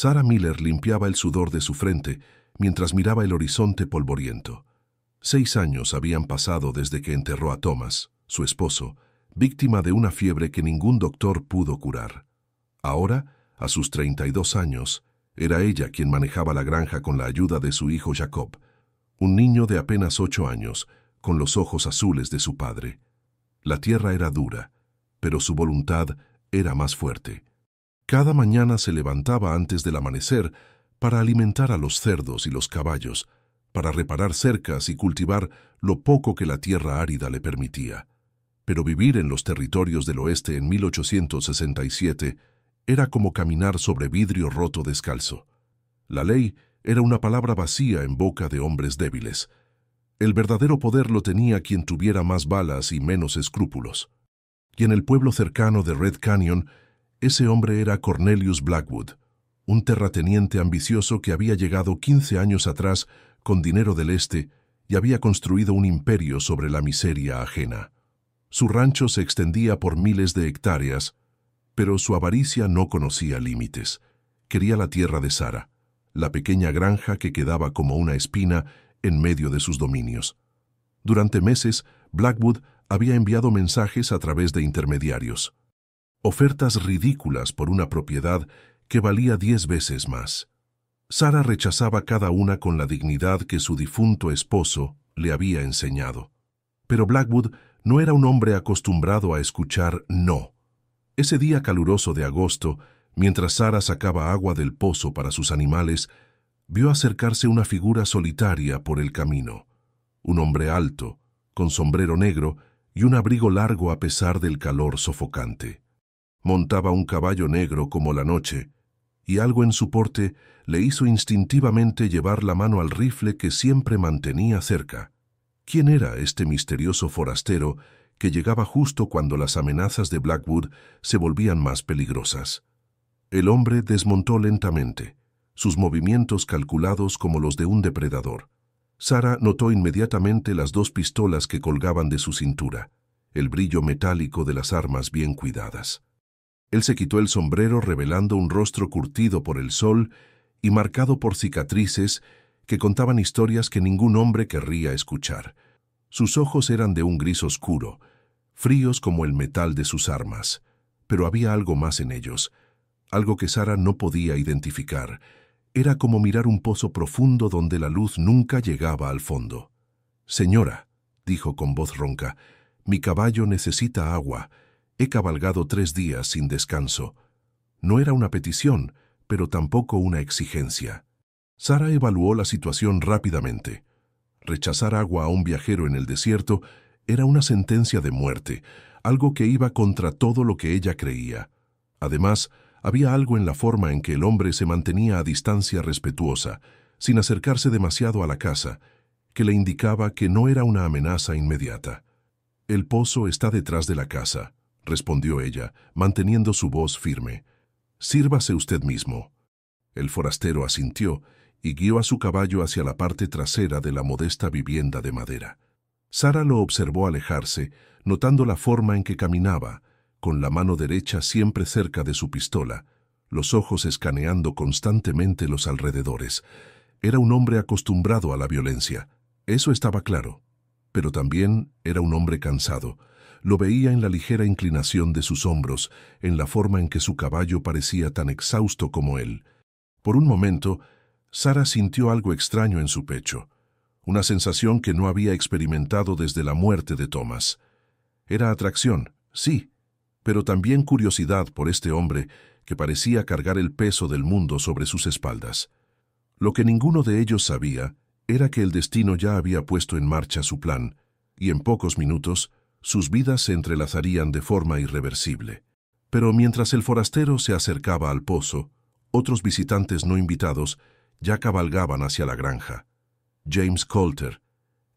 Sarah Miller limpiaba el sudor de su frente mientras miraba el horizonte polvoriento. 6 años habían pasado desde que enterró a Thomas, su esposo, víctima de una fiebre que ningún doctor pudo curar. Ahora, a sus 32 años, era ella quien manejaba la granja con la ayuda de su hijo Jacob, un niño de apenas 8 años, con los ojos azules de su padre. La tierra era dura, pero su voluntad era más fuerte. Cada mañana se levantaba antes del amanecer para alimentar a los cerdos y los caballos, para reparar cercas y cultivar lo poco que la tierra árida le permitía. Pero vivir en los territorios del oeste en 1867 era como caminar sobre vidrio roto descalzo. La ley era una palabra vacía en boca de hombres débiles. El verdadero poder lo tenía quien tuviera más balas y menos escrúpulos. Y en el pueblo cercano de Red Canyon, ese hombre era Cornelius Blackwood, un terrateniente ambicioso que había llegado 15 años atrás con dinero del este y había construido un imperio sobre la miseria ajena. Su rancho se extendía por miles de hectáreas, pero su avaricia no conocía límites. Quería la tierra de Sarah, la pequeña granja que quedaba como una espina en medio de sus dominios. Durante meses, Blackwood había enviado mensajes a través de intermediarios. Ofertas ridículas por una propiedad que valía 10 veces más. Sarah rechazaba cada una con la dignidad que su difunto esposo le había enseñado. Pero Blackwood no era un hombre acostumbrado a escuchar no. Ese día caluroso de agosto, mientras Sarah sacaba agua del pozo para sus animales, vio acercarse una figura solitaria por el camino. Un hombre alto, con sombrero negro y un abrigo largo a pesar del calor sofocante. Montaba un caballo negro como la noche, y algo en su porte le hizo instintivamente llevar la mano al rifle que siempre mantenía cerca. ¿Quién era este misterioso forastero que llegaba justo cuando las amenazas de Blackwood se volvían más peligrosas? El hombre desmontó lentamente, sus movimientos calculados como los de un depredador. Sarah notó inmediatamente las 2 pistolas que colgaban de su cintura, el brillo metálico de las armas bien cuidadas. Él se quitó el sombrero revelando un rostro curtido por el sol y marcado por cicatrices que contaban historias que ningún hombre querría escuchar. Sus ojos eran de un gris oscuro, fríos como el metal de sus armas, pero había algo más en ellos, algo que Sarah no podía identificar. Era como mirar un pozo profundo donde la luz nunca llegaba al fondo. «Señora», dijo con voz ronca, «mi caballo necesita agua. He cabalgado 3 días sin descanso». No era una petición, pero tampoco una exigencia. Sarah evaluó la situación rápidamente. Rechazar agua a un viajero en el desierto era una sentencia de muerte, algo que iba contra todo lo que ella creía. Además, había algo en la forma en que el hombre se mantenía a distancia respetuosa, sin acercarse demasiado a la casa, que le indicaba que no era una amenaza inmediata. «El pozo está detrás de la casa», respondió ella, manteniendo su voz firme. «Sírvase usted mismo». El forastero asintió y guió a su caballo hacia la parte trasera de la modesta vivienda de madera. Sarah lo observó alejarse, notando la forma en que caminaba, con la mano derecha siempre cerca de su pistola, los ojos escaneando constantemente los alrededores. Era un hombre acostumbrado a la violencia, eso estaba claro, pero también era un hombre cansado. Lo veía en la ligera inclinación de sus hombros, en la forma en que su caballo parecía tan exhausto como él. Por un momento, Sarah sintió algo extraño en su pecho, una sensación que no había experimentado desde la muerte de Thomas. Era atracción, sí, pero también curiosidad por este hombre que parecía cargar el peso del mundo sobre sus espaldas. Lo que ninguno de ellos sabía era que el destino ya había puesto en marcha su plan, y en pocos minutos sus vidas se entrelazarían de forma irreversible. Pero mientras el forastero se acercaba al pozo, otros visitantes no invitados ya cabalgaban hacia la granja. James Coulter,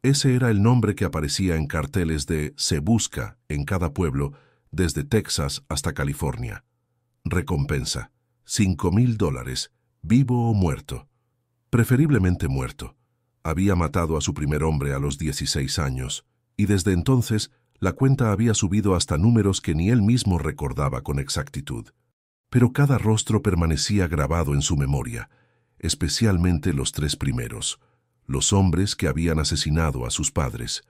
ese era el nombre que aparecía en carteles de «Se busca» en cada pueblo, desde Texas hasta California. Recompensa: $5,000, vivo o muerto. Preferiblemente muerto. Había matado a su primer hombre a los 16 años, y desde entonces la cuenta había subido hasta números que ni él mismo recordaba con exactitud. pero cada rostro permanecía grabado en su memoria, especialmente los 3 primeros, los hombres que habían asesinado a sus padres.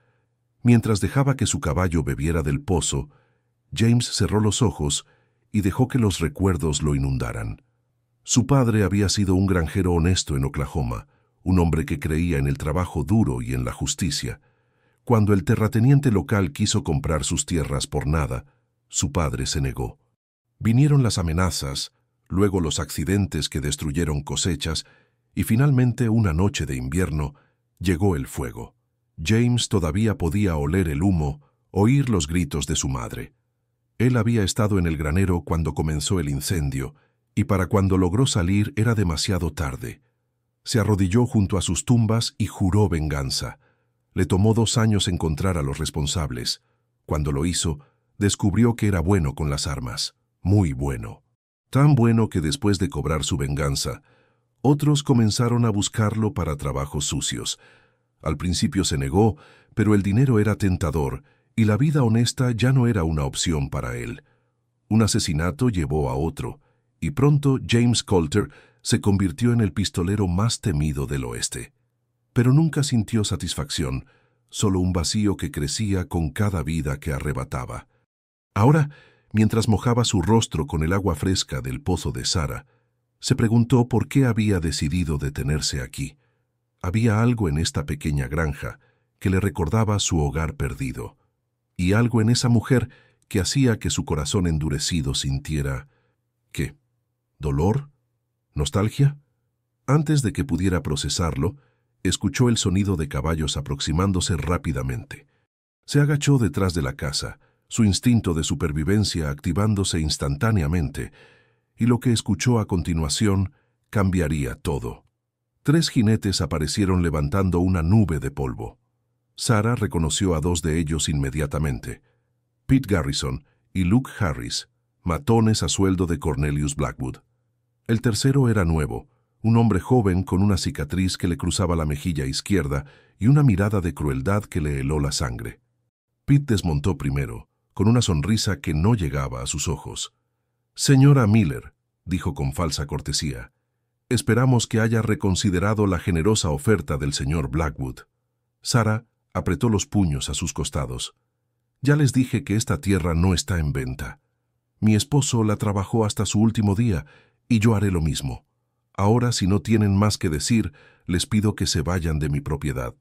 Mientras dejaba que su caballo bebiera del pozo, James cerró los ojos y dejó que los recuerdos lo inundaran. Su padre había sido un granjero honesto en Oklahoma, un hombre que creía en el trabajo duro y en la justicia. Cuando el terrateniente local quiso comprar sus tierras por nada, su padre se negó. Vinieron las amenazas, luego los accidentes que destruyeron cosechas, y finalmente una noche de invierno llegó el fuego. James todavía podía oler el humo, oír los gritos de su madre. Él había estado en el granero cuando comenzó el incendio, y para cuando logró salir era demasiado tarde. Se arrodilló junto a sus tumbas y juró venganza. Le tomó 2 años encontrar a los responsables. Cuando lo hizo, descubrió que era bueno con las armas, muy bueno. Tan bueno que después de cobrar su venganza, otros comenzaron a buscarlo para trabajos sucios. Al principio se negó, pero el dinero era tentador y la vida honesta ya no era una opción para él. Un asesinato llevó a otro, y pronto James Coulter se convirtió en el pistolero más temido del oeste. Pero nunca sintió satisfacción, solo un vacío que crecía con cada vida que arrebataba. Ahora, mientras mojaba su rostro con el agua fresca del pozo de Sarah, se preguntó por qué había decidido detenerse aquí. Había algo en esta pequeña granja que le recordaba su hogar perdido, y algo en esa mujer que hacía que su corazón endurecido sintiera... ¿qué? ¿Dolor? ¿Nostalgia? Antes de que pudiera procesarlo, escuchó el sonido de caballos aproximándose rápidamente. Se agachó detrás de la casa, su instinto de supervivencia activándose instantáneamente, y lo que escuchó a continuación cambiaría todo. 3 jinetes aparecieron levantando una nube de polvo. Sarah reconoció a 2 de ellos inmediatamente: Pete Garrison y Luke Harris, matones a sueldo de Cornelius Blackwood. El tercero era nuevo, un hombre joven con una cicatriz que le cruzaba la mejilla izquierda y una mirada de crueldad que le heló la sangre. Pete desmontó primero, con una sonrisa que no llegaba a sus ojos. «Señora Miller», dijo con falsa cortesía, «esperamos que haya reconsiderado la generosa oferta del señor Blackwood». Sarah apretó los puños a sus costados. «Ya les dije que esta tierra no está en venta. Mi esposo la trabajó hasta su último día, y yo haré lo mismo. Ahora, si no tienen más que decir, les pido que se vayan de mi propiedad».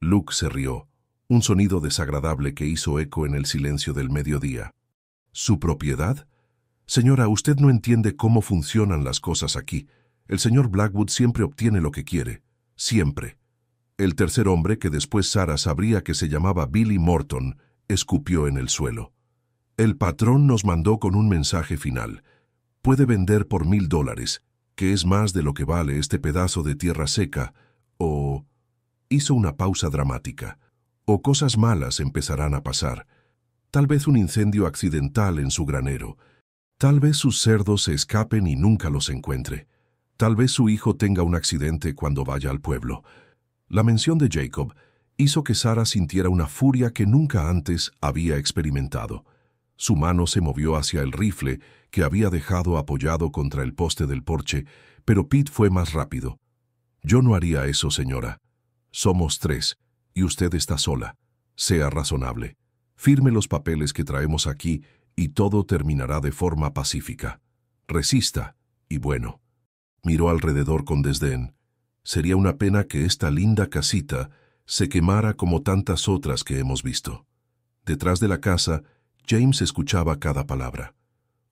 Luke se rió, un sonido desagradable que hizo eco en el silencio del mediodía. «¿Su propiedad? Señora, usted no entiende cómo funcionan las cosas aquí. El señor Blackwood siempre obtiene lo que quiere. Siempre». El tercer hombre, que después Sarah sabría que se llamaba Billy Morton, escupió en el suelo. «El patrón nos mandó con un mensaje final. Puede vender por $1000, que es más de lo que vale este pedazo de tierra seca, o...» Hizo una pausa dramática. «O cosas malas empezarán a pasar. Tal vez un incendio accidental en su granero. Tal vez sus cerdos se escapen y nunca los encuentre. Tal vez su hijo tenga un accidente cuando vaya al pueblo». La mención de Jacob hizo que Sarah sintiera una furia que nunca antes había experimentado. Su mano se movió hacia el rifle que había dejado apoyado contra el poste del porche, pero Pete fue más rápido. «Yo no haría eso, señora. Somos 3, y usted está sola. Sea razonable. Firme los papeles que traemos aquí y todo terminará de forma pacífica. Resista, y bueno». Miró alrededor con desdén. Sería una pena que esta linda casita se quemara como tantas otras que hemos visto. Detrás de la casa, James escuchaba cada palabra.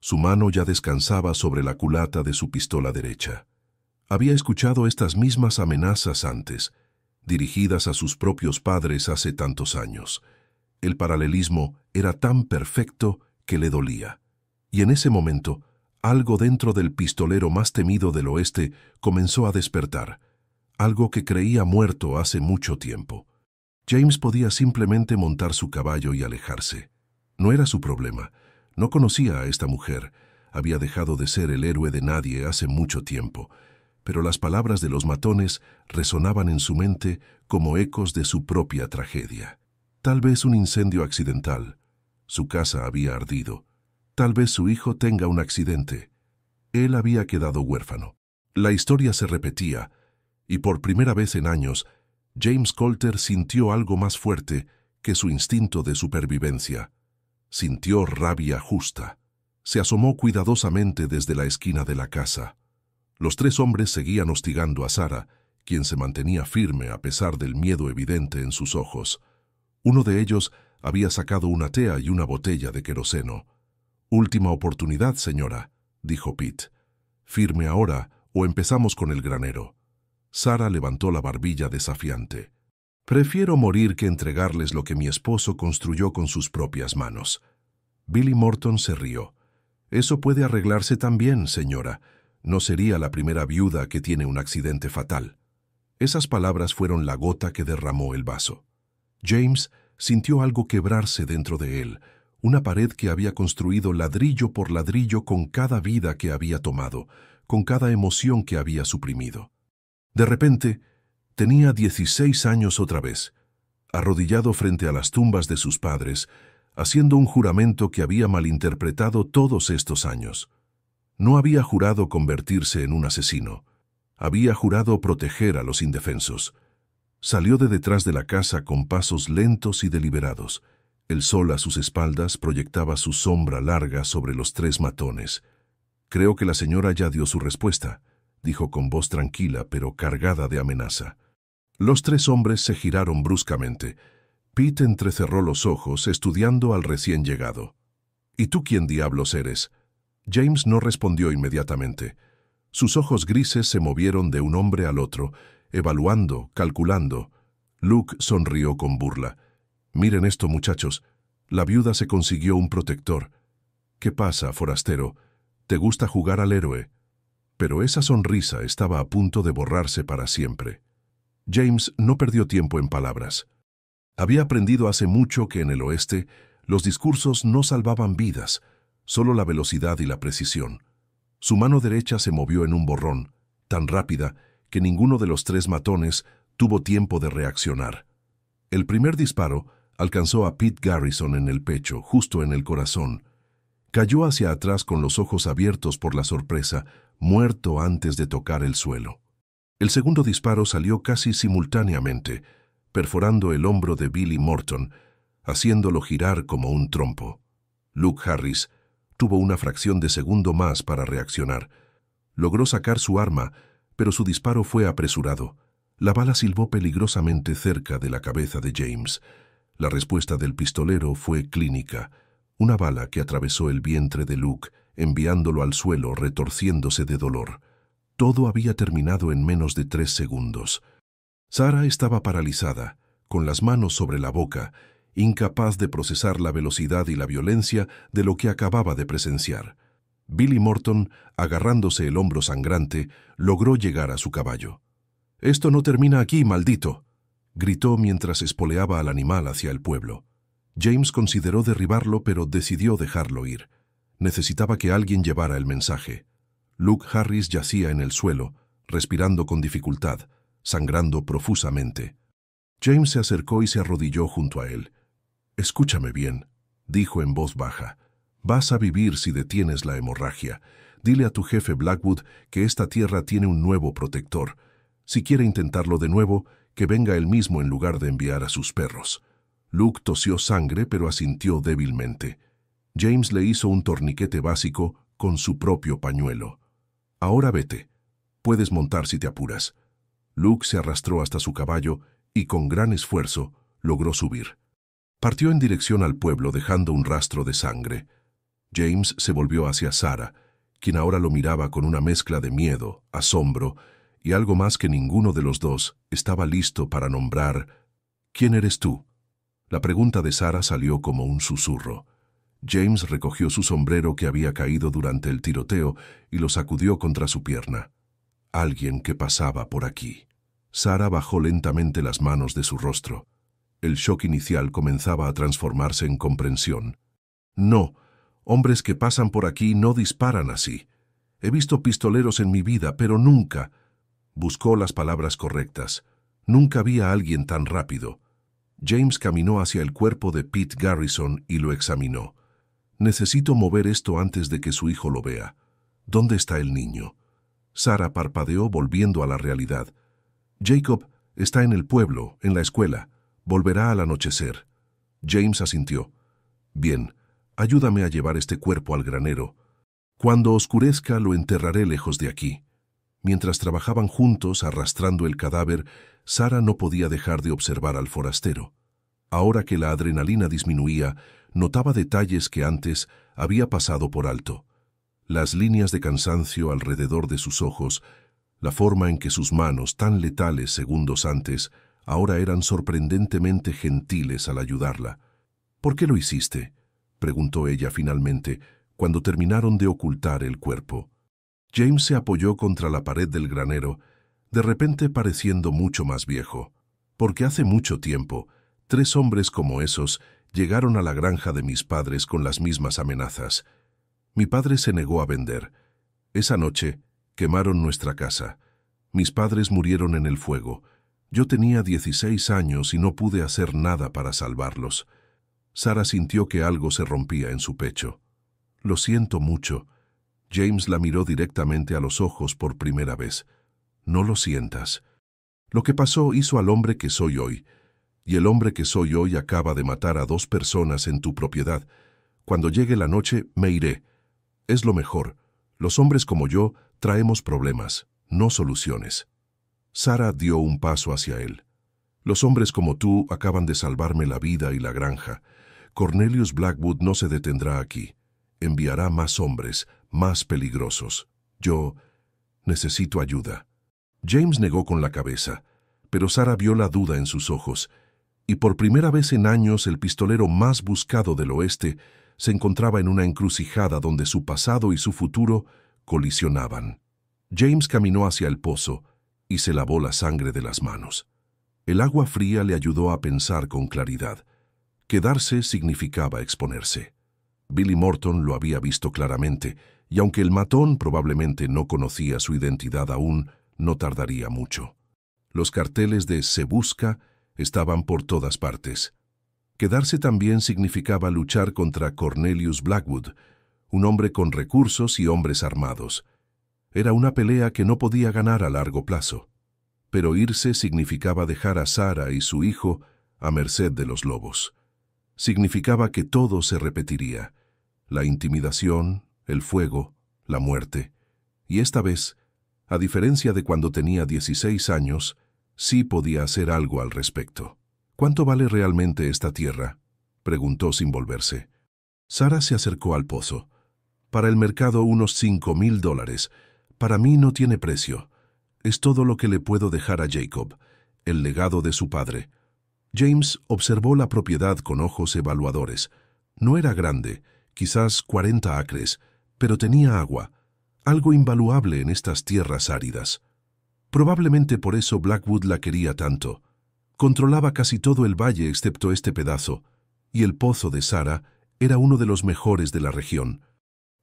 Su mano ya descansaba sobre la culata de su pistola derecha. Había escuchado estas mismas amenazas antes, dirigidas a sus propios padres hace tantos años. El paralelismo era tan perfecto que le dolía. Y en ese momento, algo dentro del pistolero más temido del oeste comenzó a despertar. Algo que creía muerto hace mucho tiempo. James podía simplemente montar su caballo y alejarse. No era su problema. No conocía a esta mujer. Había dejado de ser el héroe de nadie hace mucho tiempo. Pero las palabras de los matones resonaban en su mente como ecos de su propia tragedia. Tal vez un incendio accidental. Su casa había ardido. Tal vez su hijo tenga un accidente. Él había quedado huérfano. La historia se repetía, y por primera vez en años, James Coulter sintió algo más fuerte que su instinto de supervivencia. Sintió rabia justa. Se asomó cuidadosamente desde la esquina de la casa. Los tres hombres seguían hostigando a Sarah, quien se mantenía firme a pesar del miedo evidente en sus ojos. Uno de ellos había sacado una tea y una botella de queroseno. «Última oportunidad, señora», dijo Pete. «Firme ahora o empezamos con el granero». Sarah levantó la barbilla desafiante. «Prefiero morir que entregarles lo que mi esposo construyó con sus propias manos». Billy Morton se rió. «Eso puede arreglarse también, señora. No sería la primera viuda que tiene un accidente fatal». Esas palabras fueron la gota que derramó el vaso. James sintió algo quebrarse dentro de él, una pared que había construido ladrillo por ladrillo con cada vida que había tomado, con cada emoción que había suprimido. De repente, tenía 16 años otra vez, arrodillado frente a las tumbas de sus padres, haciendo un juramento que había malinterpretado todos estos años. No había jurado convertirse en un asesino. Había jurado proteger a los indefensos. Salió de detrás de la casa con pasos lentos y deliberados. El sol a sus espaldas proyectaba su sombra larga sobre los tres matones. «Creo que la señora ya dio su respuesta», dijo con voz tranquila pero cargada de amenaza. Los tres hombres se giraron bruscamente. Pete entrecerró los ojos, estudiando al recién llegado. «¿Y tú quién diablos eres?» James no respondió inmediatamente. Sus ojos grises se movieron de un hombre al otro, evaluando, calculando. Luke sonrió con burla. «Miren esto, muchachos. La viuda se consiguió un protector. ¿Qué pasa, forastero? ¿Te gusta jugar al héroe?» Pero esa sonrisa estaba a punto de borrarse para siempre. James no perdió tiempo en palabras. Había aprendido hace mucho que en el oeste los discursos no salvaban vidas, solo la velocidad y la precisión. Su mano derecha se movió en un borrón, tan rápida que ninguno de los tres matones tuvo tiempo de reaccionar. El primer disparo alcanzó a Pete Garrison en el pecho, justo en el corazón. Cayó hacia atrás con los ojos abiertos por la sorpresa, muerto antes de tocar el suelo. El segundo disparo salió casi simultáneamente, perforando el hombro de Billy Morton, haciéndolo girar como un trompo. Luke Harris tuvo una fracción de segundo más para reaccionar. Logró sacar su arma, pero su disparo fue apresurado. La bala silbó peligrosamente cerca de la cabeza de James. La respuesta del pistolero fue clínica. Una bala que atravesó el vientre de Luke, enviándolo al suelo retorciéndose de dolor. Todo había terminado en menos de 3 segundos. Sarah estaba paralizada, con las manos sobre la boca, incapaz de procesar la velocidad y la violencia de lo que acababa de presenciar. Billy Morton, agarrándose el hombro sangrante, logró llegar a su caballo. «¡Esto no termina aquí, maldito!», gritó mientras espoleaba al animal hacia el pueblo. James consideró derribarlo, pero decidió dejarlo ir. Necesitaba que alguien llevara el mensaje. Luke Harris yacía en el suelo, respirando con dificultad, sangrando profusamente. James se acercó y se arrodilló junto a él. «Escúchame bien», dijo en voz baja. «Vas a vivir si detienes la hemorragia. Dile a tu jefe Blackwood que esta tierra tiene un nuevo protector. Si quiere intentarlo de nuevo, que venga él mismo en lugar de enviar a sus perros». Luke tosió sangre, pero asintió débilmente. James le hizo un torniquete básico con su propio pañuelo. «Ahora vete. Puedes montar si te apuras». Luke se arrastró hasta su caballo y con gran esfuerzo logró subir. Partió en dirección al pueblo dejando un rastro de sangre. James se volvió hacia Sarah, quien ahora lo miraba con una mezcla de miedo, asombro y algo más que ninguno de los dos estaba listo para nombrar. «¿Quién eres tú?». La pregunta de Sarah salió como un susurro. James recogió su sombrero que había caído durante el tiroteo y lo sacudió contra su pierna. «Alguien que pasaba por aquí». Sarah bajó lentamente las manos de su rostro. El shock inicial comenzaba a transformarse en comprensión. «No, hombres que pasan por aquí no disparan así. He visto pistoleros en mi vida, pero nunca». Buscó las palabras correctas. Nunca vi a alguien tan rápido. James caminó hacia el cuerpo de Pete Garrison y lo examinó. «Necesito mover esto antes de que su hijo lo vea». ¿Dónde está el niño? Sara parpadeó volviendo a la realidad. Jacob está en el pueblo, en la escuela. Volverá al anochecer. James asintió. Bien, ayúdame a llevar este cuerpo al granero. Cuando oscurezca lo enterraré lejos de aquí. Mientras trabajaban juntos arrastrando el cadáver, Sara no podía dejar de observar al forastero. Ahora que la adrenalina disminuía, notaba detalles que antes había pasado por alto. Las líneas de cansancio alrededor de sus ojos, la forma en que sus manos, tan letales segundos antes, ahora eran sorprendentemente gentiles al ayudarla. «¿Por qué lo hiciste?», preguntó ella finalmente, cuando terminaron de ocultar el cuerpo. James se apoyó contra la pared del granero, de repente pareciendo mucho más viejo. «Porque hace mucho tiempo, 3 hombres como esos llegaron a la granja de mis padres con las mismas amenazas. Mi padre se negó a vender. Esa noche quemaron nuestra casa. Mis padres murieron en el fuego. Yo tenía 16 años y no pude hacer nada para salvarlos». Sara sintió que algo se rompía en su pecho. «Lo siento mucho». James la miró directamente a los ojos por primera vez. «No lo sientas. Lo que pasó hizo al hombre que soy hoy. Y el hombre que soy hoy acaba de matar a 2 personas en tu propiedad. Cuando llegue la noche, me iré. Es lo mejor. Los hombres como yo traemos problemas, no soluciones». Sara dio un paso hacia él. «Los hombres como tú acaban de salvarme la vida y la granja. Cornelius Blackwood no se detendrá aquí. Enviará más hombres, más peligrosos. Yo necesito ayuda». James negó con la cabeza, pero Sara vio la duda en sus ojos, y por primera vez en años el pistolero más buscado del oeste se encontraba en una encrucijada donde su pasado y su futuro colisionaban. James caminó hacia el pozo y se lavó la sangre de las manos. El agua fría le ayudó a pensar con claridad. Quedarse significaba exponerse. Billy Morton lo había visto claramente, y aunque el matón probablemente no conocía su identidad aún, no tardaría mucho. Los carteles de «Se busca» estaban por todas partes. Quedarse también significaba luchar contra Cornelius Blackwood, un hombre con recursos y hombres armados. Era una pelea que no podía ganar a largo plazo. Pero irse significaba dejar a Sara y su hijo a merced de los lobos. Significaba que todo se repetiría: la intimidación, el fuego, la muerte. Y esta vez, a diferencia de cuando tenía 16 años, sí podía hacer algo al respecto. «¿Cuánto vale realmente esta tierra?», preguntó sin volverse. Sara se acercó al pozo. «Para el mercado unos $5,000. Para mí no tiene precio. Es todo lo que le puedo dejar a Jacob, el legado de su padre». James observó la propiedad con ojos evaluadores. No era grande, quizás 40 acres, pero tenía agua, algo invaluable en estas tierras áridas. Probablemente por eso Blackwood la quería tanto. Controlaba casi todo el valle excepto este pedazo, y el pozo de Sara era uno de los mejores de la región.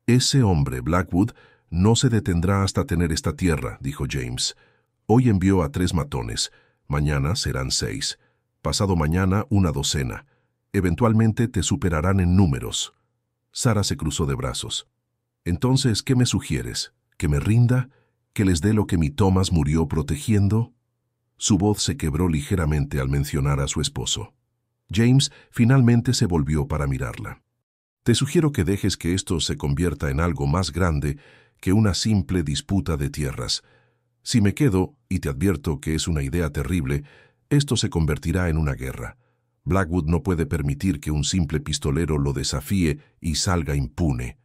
«Ese hombre, Blackwood, no se detendrá hasta tener esta tierra», dijo James. «Hoy envió a 3 matones. Mañana serán 6. Pasado mañana una docena. Eventualmente te superarán en números». Sara se cruzó de brazos. «Entonces, ¿qué me sugieres? ¿Que me rinda? ¿Que les dé lo que mi Thomas murió protegiendo?» Su voz se quebró ligeramente al mencionar a su esposo. James finalmente se volvió para mirarla. «Te sugiero que dejes que esto se convierta en algo más grande que una simple disputa de tierras. Si me quedo, y te advierto que es una idea terrible, esto se convertirá en una guerra. Blackwood no puede permitir que un simple pistolero lo desafíe y salga impune.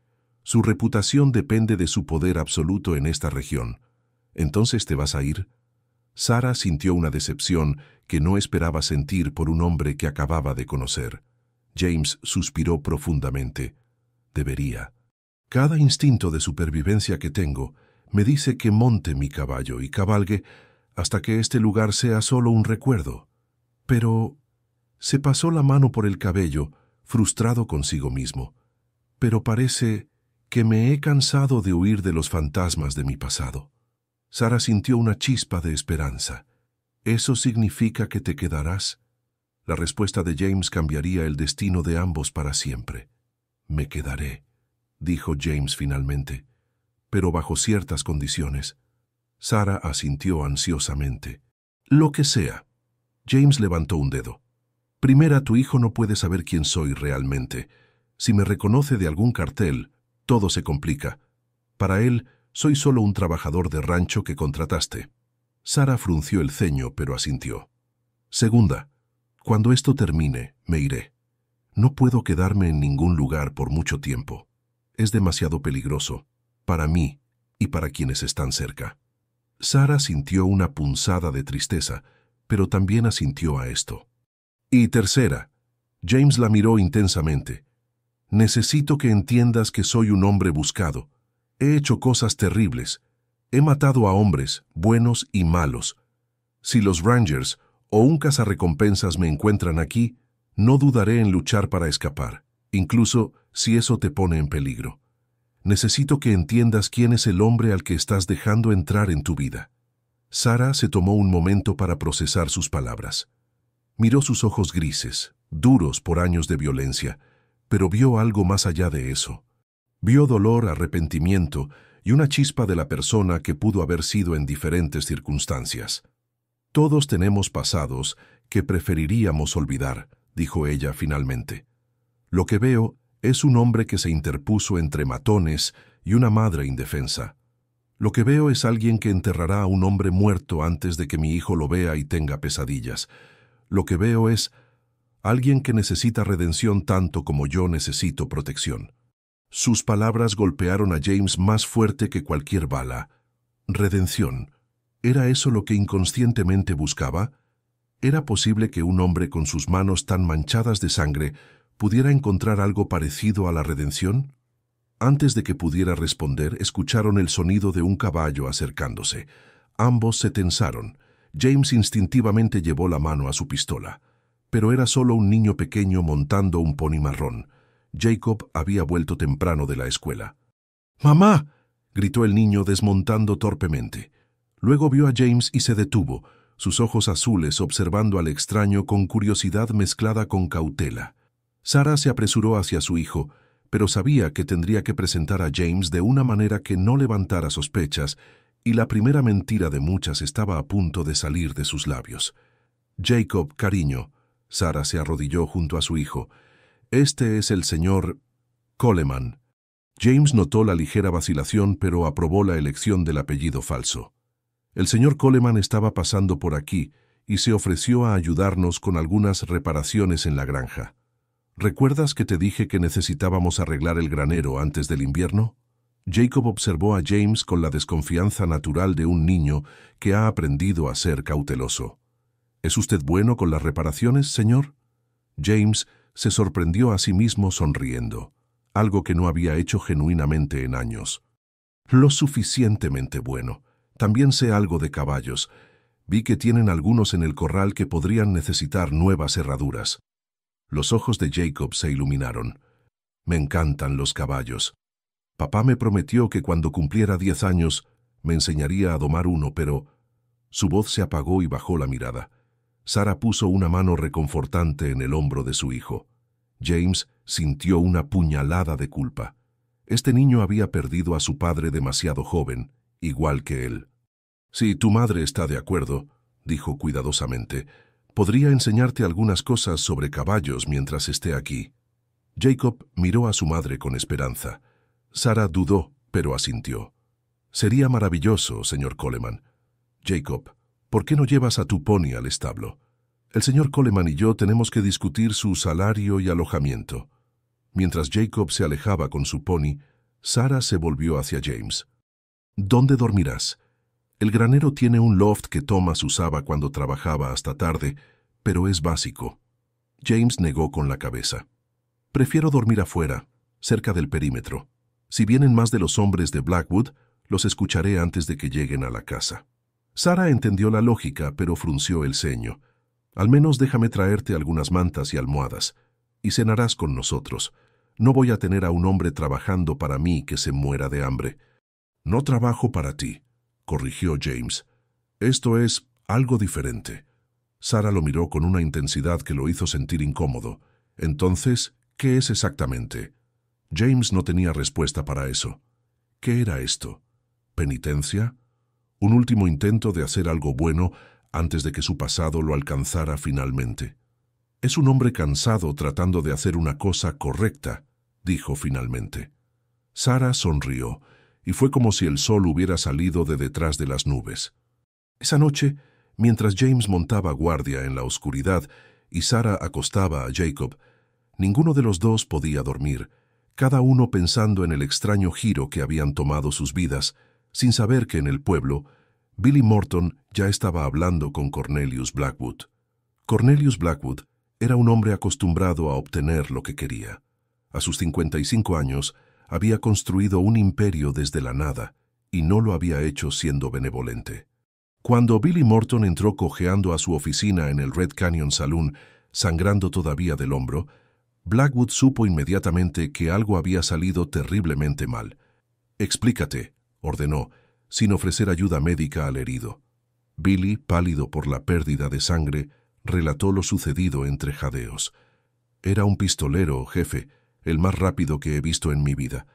Su reputación depende de su poder absoluto en esta región. ¿Entonces te vas a ir?» Sara sintió una decepción que no esperaba sentir por un hombre que acababa de conocer. James suspiró profundamente. «Debería. Cada instinto de supervivencia que tengo me dice que monte mi caballo y cabalgue hasta que este lugar sea solo un recuerdo. Pero…» Se pasó la mano por el cabello, frustrado consigo mismo. «Pero parece que me he cansado de huir de los fantasmas de mi pasado». Sara sintió una chispa de esperanza. «¿Eso significa que te quedarás?». La respuesta de James cambiaría el destino de ambos para siempre. «Me quedaré», dijo James finalmente. pero bajo ciertas condiciones. Sara asintió ansiosamente. Lo que sea. James levantó un dedo. Primera, tu hijo no puede saber quién soy realmente. Si me reconoce de algún cartel, todo se complica. Para él, soy solo un trabajador de rancho que contrataste. Sara frunció el ceño, pero asintió. Segunda, cuando esto termine, me iré. No puedo quedarme en ningún lugar por mucho tiempo. Es demasiado peligroso, para mí y para quienes están cerca. Sara sintió una punzada de tristeza, pero también asintió a esto. Y tercera, James la miró intensamente. Necesito que entiendas que soy un hombre buscado. He hecho cosas terribles. He matado a hombres, buenos y malos. Si los Rangers o un cazarrecompensas me encuentran aquí, no dudaré en luchar para escapar, incluso si eso te pone en peligro. Necesito que entiendas quién es el hombre al que estás dejando entrar en tu vida. Sara se tomó un momento para procesar sus palabras. Miró sus ojos grises, duros por años de violencia, pero vio algo más allá de eso. Vio dolor, arrepentimiento y una chispa de la persona que pudo haber sido en diferentes circunstancias. Todos tenemos pasados que preferiríamos olvidar, dijo ella finalmente. Lo que veo es un hombre que se interpuso entre matones y una madre indefensa. Lo que veo es alguien que enterrará a un hombre muerto antes de que mi hijo lo vea y tenga pesadillas. Lo que veo es alguien que necesita redención tanto como yo necesito protección. Sus palabras golpearon a James más fuerte que cualquier bala. Redención. ¿Era eso lo que inconscientemente buscaba? ¿Era posible que un hombre con sus manos tan manchadas de sangre pudiera encontrar algo parecido a la redención? Antes de que pudiera responder, escucharon el sonido de un caballo acercándose. Ambos se tensaron. James instintivamente llevó la mano a su pistola. Pero era solo un niño pequeño montando un pony marrón. Jacob había vuelto temprano de la escuela. ¡Mamá!, gritó el niño desmontando torpemente. Luego vio a James y se detuvo, sus ojos azules observando al extraño con curiosidad mezclada con cautela. Sara se apresuró hacia su hijo, pero sabía que tendría que presentar a James de una manera que no levantara sospechas, y la primera mentira de muchas estaba a punto de salir de sus labios. Jacob, cariño. Sara se arrodilló junto a su hijo. Este es el señor Coleman. James notó la ligera vacilación, pero aprobó la elección del apellido falso. El señor Coleman estaba pasando por aquí y se ofreció a ayudarnos con algunas reparaciones en la granja. ¿Recuerdas que te dije que necesitábamos arreglar el granero antes del invierno? Jacob observó a James con la desconfianza natural de un niño que ha aprendido a ser cauteloso. ¿Es usted bueno con las reparaciones, señor? James se sorprendió a sí mismo sonriendo, algo que no había hecho genuinamente en años. Lo suficientemente bueno. También sé algo de caballos. Vi que tienen algunos en el corral que podrían necesitar nuevas herraduras. Los ojos de Jacob se iluminaron. Me encantan los caballos. Papá me prometió que cuando cumpliera 10 años me enseñaría a domar uno, pero... Su voz se apagó y bajó la mirada. Sara puso una mano reconfortante en el hombro de su hijo. James sintió una puñalada de culpa. Este niño había perdido a su padre demasiado joven, igual que él. Si tu madre está de acuerdo, dijo cuidadosamente, podría enseñarte algunas cosas sobre caballos mientras esté aquí. Jacob miró a su madre con esperanza. Sara dudó, pero asintió. Sería maravilloso, señor Coleman. Jacob, ¿por qué no llevas a tu pony al establo? El señor Coleman y yo tenemos que discutir su salario y alojamiento. Mientras Jacob se alejaba con su pony, Sara se volvió hacia James. ¿Dónde dormirás? El granero tiene un loft que Thomas usaba cuando trabajaba hasta tarde, pero es básico. James negó con la cabeza. Prefiero dormir afuera, cerca del perímetro. Si vienen más de los hombres de Blackwood, los escucharé antes de que lleguen a la casa. Sara entendió la lógica, pero frunció el ceño. Al menos déjame traerte algunas mantas y almohadas, y cenarás con nosotros. No voy a tener a un hombre trabajando para mí que se muera de hambre. No trabajo para ti, corrigió James. Esto es algo diferente. Sara lo miró con una intensidad que lo hizo sentir incómodo. Entonces, ¿qué es exactamente? James no tenía respuesta para eso. ¿Qué era esto? ¿Penitencia? ¿Un último intento de hacer algo bueno antes de que su pasado lo alcanzara finalmente? Es un hombre cansado tratando de hacer una cosa correcta, dijo finalmente. Sarah sonrió, y fue como si el sol hubiera salido de detrás de las nubes. Esa noche, mientras James montaba guardia en la oscuridad y Sarah acostaba a Jacob, ninguno de los dos podía dormir, cada uno pensando en el extraño giro que habían tomado sus vidas, sin saber que en el pueblo, Billy Morton ya estaba hablando con Cornelius Blackwood. Cornelius Blackwood era un hombre acostumbrado a obtener lo que quería. A sus 55 años, había construido un imperio desde la nada, y no lo había hecho siendo benevolente. Cuando Billy Morton entró cojeando a su oficina en el Red Canyon Saloon, sangrando todavía del hombro, Blackwood supo inmediatamente que algo había salido terriblemente mal. «Explícate», ordenó, sin ofrecer ayuda médica al herido. Billy, pálido por la pérdida de sangre, relató lo sucedido entre jadeos. «Era un pistolero, jefe, el más rápido que he visto en mi vida.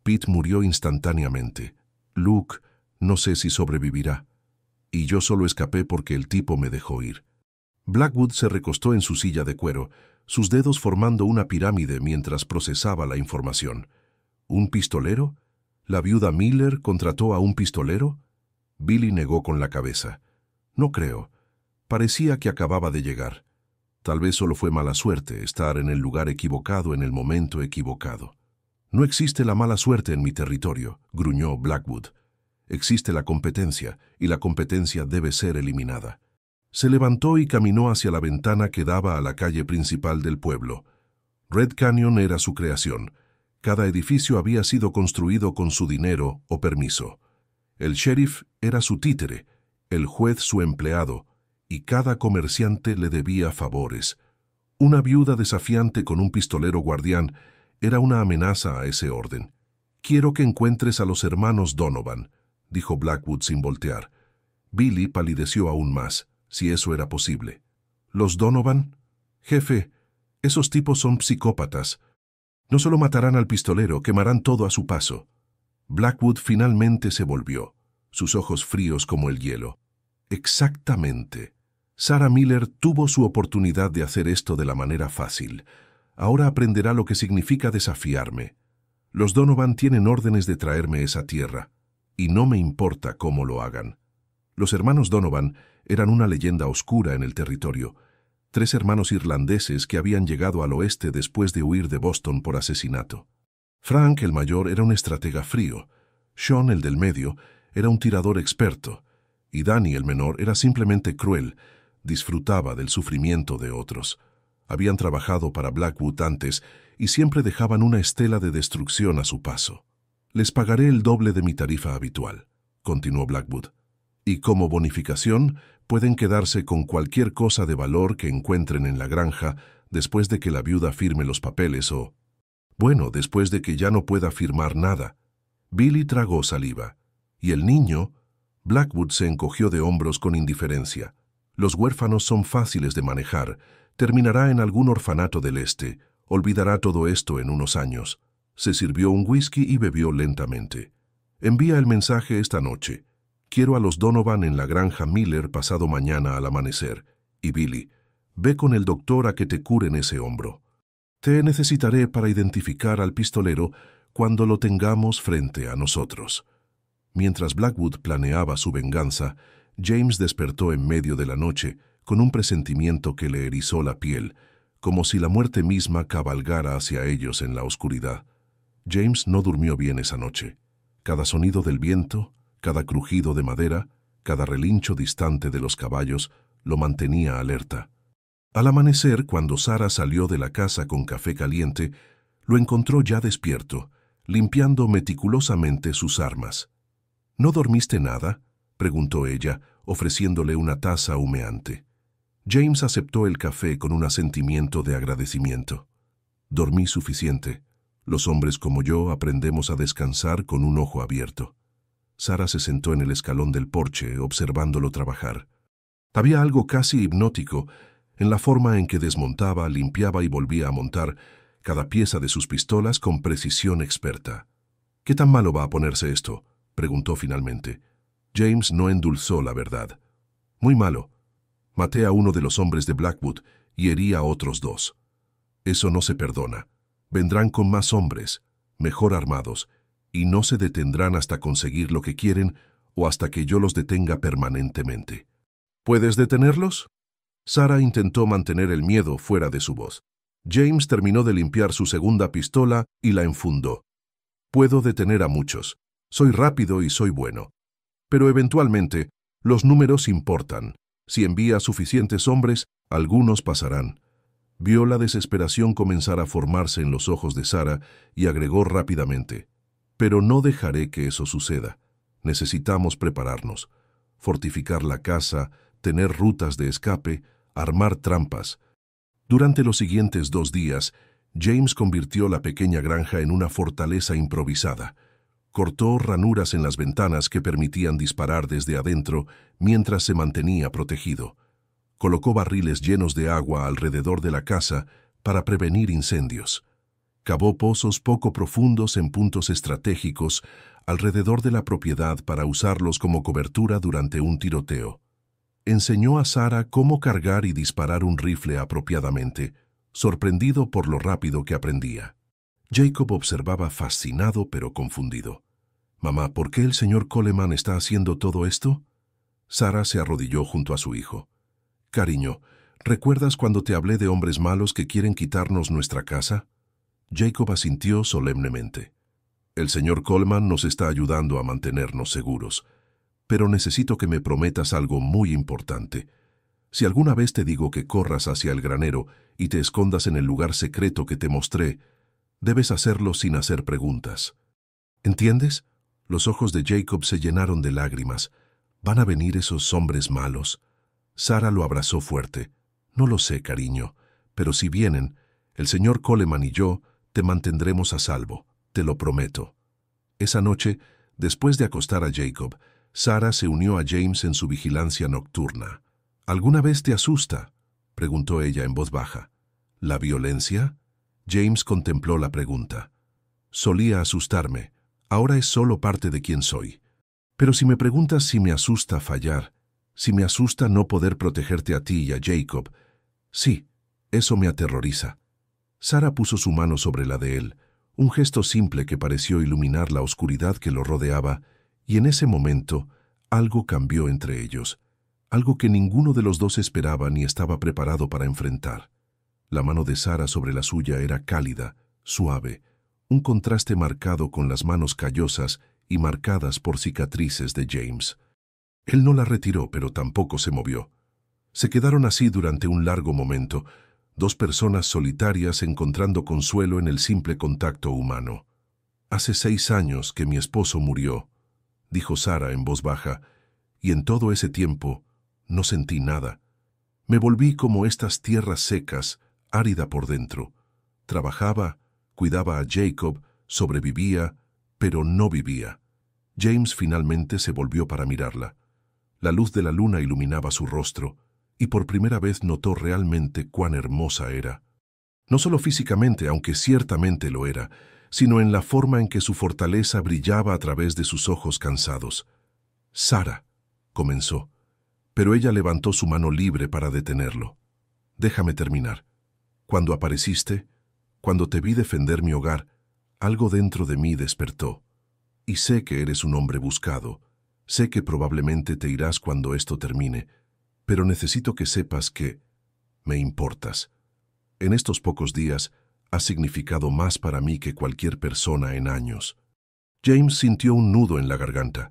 Pete murió instantáneamente. Luke, no sé si sobrevivirá. Y yo solo escapé porque el tipo me dejó ir». Blackwood se recostó en su silla de cuero, sus dedos formando una pirámide mientras procesaba la información. ¿Un pistolero? ¿La viuda Miller contrató a un pistolero? Billy negó con la cabeza. «No creo. Parecía que acababa de llegar. Tal vez solo fue mala suerte estar en el lugar equivocado en el momento equivocado». «No existe la mala suerte en mi territorio», gruñó Blackwood. «Existe la competencia, y la competencia debe ser eliminada». Se levantó y caminó hacia la ventana que daba a la calle principal del pueblo. Red Canyon era su creación. Cada edificio había sido construido con su dinero o permiso. El sheriff era su títere, el juez su empleado, y cada comerciante le debía favores. Una viuda desafiante con un pistolero guardián era una amenaza a ese orden. «Quiero que encuentres a los hermanos Donovan», dijo Blackwood sin voltear. Billy palideció aún más, si eso era posible. «¿Los Donovan? Jefe, esos tipos son psicópatas. No solo matarán al pistolero, quemarán todo a su paso». Blackwood finalmente se volvió, sus ojos fríos como el hielo. «Exactamente. Sarah Miller tuvo su oportunidad de hacer esto de la manera fácil. Ahora aprenderá lo que significa desafiarme. Los Donovan tienen órdenes de traerme esa tierra, y no me importa cómo lo hagan». Los hermanos Donovan eran una leyenda oscura en el territorio. 3 hermanos irlandeses que habían llegado al oeste después de huir de Boston por asesinato. Frank, el mayor, era un estratega frío. Sean, el del medio, era un tirador experto. Y Danny, el menor, era simplemente cruel. Disfrutaba del sufrimiento de otros. Habían trabajado para Blackwood antes y siempre dejaban una estela de destrucción a su paso. «Les pagaré el doble de mi tarifa habitual», continuó Blackwood. «Y como bonificación, pueden quedarse con cualquier cosa de valor que encuentren en la granja después de que la viuda firme los papeles o... bueno, después de que ya no pueda firmar nada». Billy tragó saliva. «¿Y el niño?» Blackwood se encogió de hombros con indiferencia. «Los huérfanos son fáciles de manejar. Terminará en algún orfanato del este. Olvidará todo esto en unos años». Se sirvió un whisky y bebió lentamente. «Envía el mensaje esta noche. Quiero a los Donovan en la granja Miller pasado mañana al amanecer. Y Billy, ve con el doctor a que te curen ese hombro. Te necesitaré para identificar al pistolero cuando lo tengamos frente a nosotros». Mientras Blackwood planeaba su venganza, James despertó en medio de la noche con un presentimiento que le erizó la piel, como si la muerte misma cabalgara hacia ellos en la oscuridad. James no durmió bien esa noche. Cada sonido del viento, cada crujido de madera, cada relincho distante de los caballos lo mantenía alerta. Al amanecer, cuando Sarah salió de la casa con café caliente, lo encontró ya despierto, limpiando meticulosamente sus armas. «¿No dormiste nada?», preguntó ella, ofreciéndole una taza humeante. James aceptó el café con un asentimiento de agradecimiento. «Dormí suficiente. Los hombres como yo aprendemos a descansar con un ojo abierto». Sarah se sentó en el escalón del porche, observándolo trabajar. Había algo casi hipnótico en la forma en que desmontaba, limpiaba y volvía a montar cada pieza de sus pistolas con precisión experta. ¿Qué tan malo va a ponerse esto?, preguntó finalmente. James no endulzó la verdad. Muy malo. Maté a uno de los hombres de Blackwood y herí a otros 2. Eso no se perdona. Vendrán con más hombres, mejor armados, y no se detendrán hasta conseguir lo que quieren o hasta que yo los detenga permanentemente. ¿Puedes detenerlos? Sarah intentó mantener el miedo fuera de su voz. James terminó de limpiar su segunda pistola y la enfundó. Puedo detener a muchos. Soy rápido y soy bueno. Pero eventualmente, los números importan. Si envía suficientes hombres, algunos pasarán. Vio la desesperación comenzar a formarse en los ojos de Sarah y agregó rápidamente: pero no dejaré que eso suceda. Necesitamos prepararnos, fortificar la casa, tener rutas de escape, armar trampas. Durante los siguientes 2 días, James convirtió la pequeña granja en una fortaleza improvisada. Cortó ranuras en las ventanas que permitían disparar desde adentro mientras se mantenía protegido. Colocó barriles llenos de agua alrededor de la casa para prevenir incendios. Cavó pozos poco profundos en puntos estratégicos alrededor de la propiedad para usarlos como cobertura durante un tiroteo. Enseñó a Sarah cómo cargar y disparar un rifle apropiadamente, sorprendido por lo rápido que aprendía. Jacob observaba fascinado pero confundido. «Mamá, ¿por qué el señor Coleman está haciendo todo esto?» Sarah se arrodilló junto a su hijo. «Cariño, ¿recuerdas cuando te hablé de hombres malos que quieren quitarnos nuestra casa?» Jacob asintió solemnemente. «El señor Coleman nos está ayudando a mantenernos seguros. Pero necesito que me prometas algo muy importante. Si alguna vez te digo que corras hacia el granero y te escondas en el lugar secreto que te mostré, debes hacerlo sin hacer preguntas. ¿Entiendes?» Los ojos de Jacob se llenaron de lágrimas. ¿Van a venir esos hombres malos? Sarah lo abrazó fuerte. «No lo sé, cariño, pero si vienen, el señor Coleman y yo te mantendremos a salvo, te lo prometo». Esa noche, después de acostar a Jacob, Sarah se unió a James en su vigilancia nocturna. «¿Alguna vez te asusta?», preguntó ella en voz baja. «¿La violencia?». James contempló la pregunta. «Solía asustarme. Ahora es solo parte de quien soy. Pero si me preguntas si me asusta fallar, si me asusta no poder protegerte a ti y a Jacob, sí, eso me aterroriza». Sarah puso su mano sobre la de él, un gesto simple que pareció iluminar la oscuridad que lo rodeaba, y en ese momento algo cambió entre ellos, algo que ninguno de los dos esperaba ni estaba preparado para enfrentar. La mano de Sarah sobre la suya era cálida, suave, un contraste marcado con las manos callosas y marcadas por cicatrices de James. Él no la retiró, pero tampoco se movió. Se quedaron así durante un largo momento, 2 personas solitarias encontrando consuelo en el simple contacto humano. «Hace 6 años que mi esposo murió», dijo Sarah en voz baja, «y en todo ese tiempo no sentí nada. Me volví como estas tierras secas, árida por dentro. Trabajaba, cuidaba a Jacob, sobrevivía, pero no vivía». James finalmente se volvió para mirarla. La luz de la luna iluminaba su rostro, y por primera vez notó realmente cuán hermosa era. No solo físicamente, aunque ciertamente lo era, sino en la forma en que su fortaleza brillaba a través de sus ojos cansados. «Sarah», comenzó, pero ella levantó su mano libre para detenerlo. «Déjame terminar. Cuando apareciste, cuando te vi defender mi hogar, algo dentro de mí despertó. Y sé que eres un hombre buscado. Sé que probablemente te irás cuando esto termine, pero necesito que sepas que me importas. En estos pocos días has significado más para mí que cualquier persona en años». James sintió un nudo en la garganta.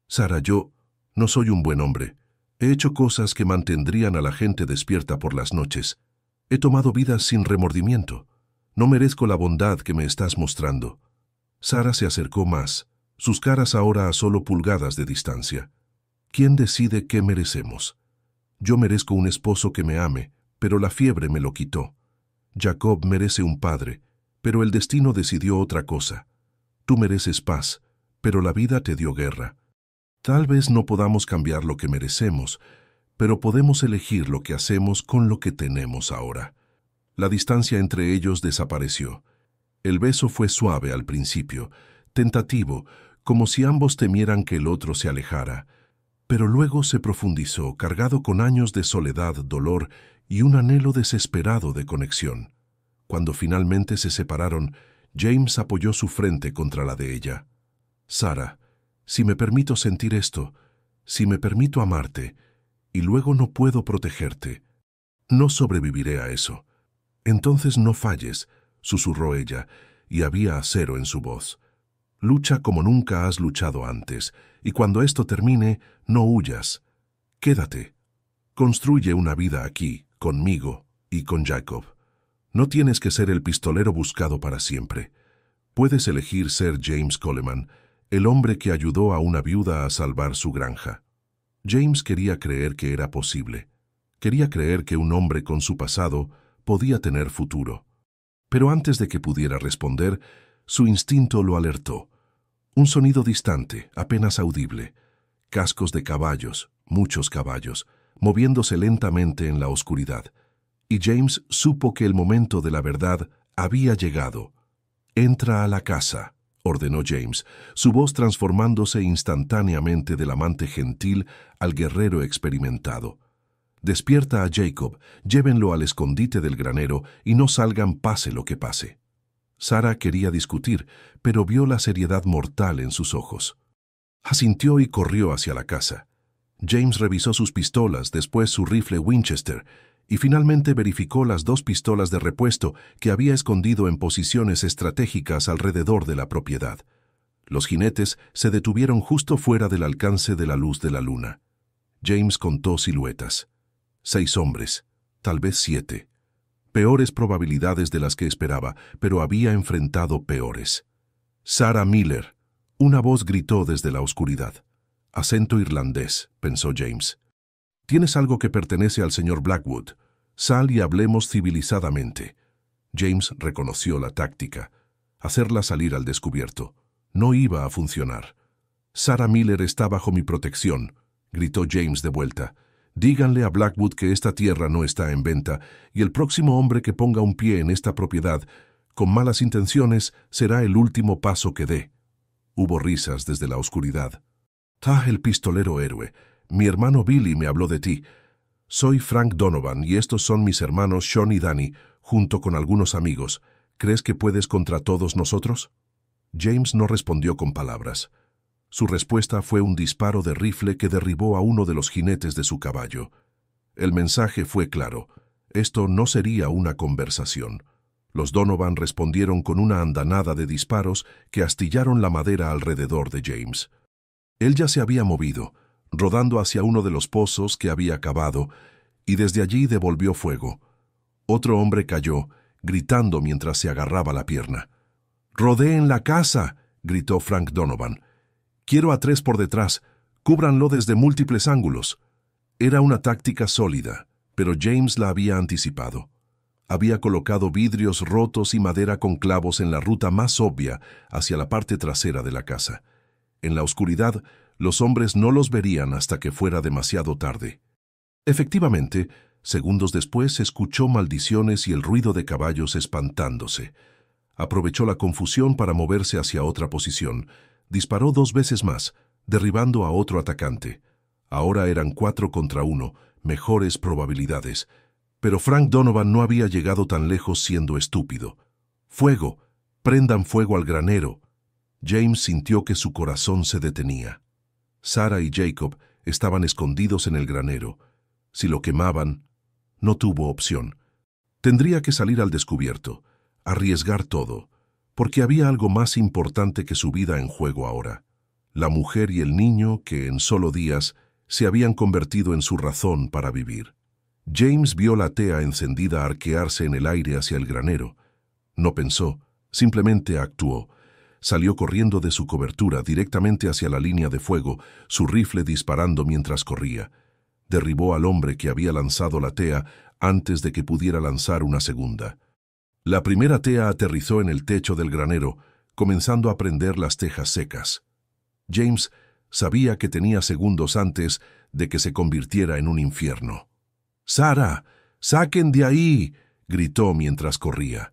«Sarah, yo no soy un buen hombre. He hecho cosas que mantendrían a la gente despierta por las noches. He tomado vidas sin remordimiento. No merezco la bondad que me estás mostrando». Sarah se acercó más, sus caras ahora a solo pulgadas de distancia. «¿Quién decide qué merecemos? Yo merezco un esposo que me ame, pero la fiebre me lo quitó. Jacob merece un padre, pero el destino decidió otra cosa. Tú mereces paz, pero la vida te dio guerra. Tal vez no podamos cambiar lo que merecemos, pero podemos elegir lo que hacemos con lo que tenemos ahora». La distancia entre ellos desapareció. El beso fue suave al principio, tentativo, como si ambos temieran que el otro se alejara. Pero luego se profundizó, cargado con años de soledad, dolor y un anhelo desesperado de conexión. Cuando finalmente se separaron, James apoyó su frente contra la de ella. «Sarah, si me permito sentir esto, si me permito amarte, y luego no puedo protegerte, no sobreviviré a eso». «Entonces no falles», susurró ella, y había acero en su voz. «Lucha como nunca has luchado antes, y cuando esto termine, no huyas. Quédate. Construye una vida aquí, conmigo y con Jacob. No tienes que ser el pistolero buscado para siempre. Puedes elegir ser James Coleman, el hombre que ayudó a una viuda a salvar su granja». James quería creer que era posible. Quería creer que un hombre con su pasado podía tener futuro. Pero antes de que pudiera responder, su instinto lo alertó. Un sonido distante, apenas audible. Cascos de caballos, muchos caballos, moviéndose lentamente en la oscuridad. Y James supo que el momento de la verdad había llegado. «Entra a la casa», ordenó James, su voz transformándose instantáneamente del amante gentil al guerrero experimentado. «Despierta a Jacob, llévenlo al escondite del granero y no salgan pase lo que pase». Sarah quería discutir, pero vio la seriedad mortal en sus ojos. Asintió y corrió hacia la casa. James revisó sus pistolas, después su rifle Winchester, y finalmente verificó las 2 pistolas de repuesto que había escondido en posiciones estratégicas alrededor de la propiedad. Los jinetes se detuvieron justo fuera del alcance de la luz de la luna. James contó siluetas. 6 hombres, tal vez 7. Peores probabilidades de las que esperaba, pero había enfrentado peores. «Sarah Miller», una voz gritó desde la oscuridad. «Acento irlandés», pensó James. «Tienes algo que pertenece al señor Blackwood. Sal y hablemos civilizadamente». James reconoció la táctica. Hacerla salir al descubierto. No iba a funcionar. «Sarah Miller está bajo mi protección», gritó James de vuelta. «Díganle a Blackwood que esta tierra no está en venta, y el próximo hombre que ponga un pie en esta propiedad, con malas intenciones, será el último paso que dé». Hubo risas desde la oscuridad. «Ah, el pistolero héroe. Mi hermano Billy me habló de ti. Soy Frank Donovan y estos son mis hermanos Sean y Danny, junto con algunos amigos. ¿Crees que puedes contra todos nosotros?» James no respondió con palabras. Su respuesta fue un disparo de rifle que derribó a uno de los jinetes de su caballo. El mensaje fue claro. Esto no sería una conversación. Los Donovan respondieron con una andanada de disparos que astillaron la madera alrededor de James. Él ya se había movido, rodando hacia uno de los pozos que había cavado, y desde allí devolvió fuego. Otro hombre cayó, gritando mientras se agarraba la pierna. «¡Rodeen la casa!», gritó Frank Donovan. «Quiero a 3 por detrás. Cúbranlo desde múltiples ángulos». Era una táctica sólida, pero James la había anticipado. Había colocado vidrios rotos y madera con clavos en la ruta más obvia hacia la parte trasera de la casa. En la oscuridad, los hombres no los verían hasta que fuera demasiado tarde. Efectivamente, segundos después escuchó maldiciones y el ruido de caballos espantándose. Aprovechó la confusión para moverse hacia otra posición. Disparó 2 veces más, derribando a otro atacante. Ahora eran 4 contra 1, mejores probabilidades. Pero Frank Donovan no había llegado tan lejos siendo estúpido. «¡Fuego! ¡Prendan fuego al granero!». James sintió que su corazón se detenía. Sarah y Jacob estaban escondidos en el granero. Si lo quemaban, no tuvo opción. Tendría que salir al descubierto, arriesgar todo, porque había algo más importante que su vida en juego ahora. La mujer y el niño que en solo días se habían convertido en su razón para vivir. James vio la tea encendida arquearse en el aire hacia el granero. No pensó, simplemente actuó. Salió corriendo de su cobertura directamente hacia la línea de fuego, su rifle disparando mientras corría. Derribó al hombre que había lanzado la tea antes de que pudiera lanzar una segunda. La primera tea aterrizó en el techo del granero, comenzando a prender las tejas secas. James sabía que tenía segundos antes de que se convirtiera en un infierno. «¡Sarah! ¡Saquen de ahí!», gritó mientras corría.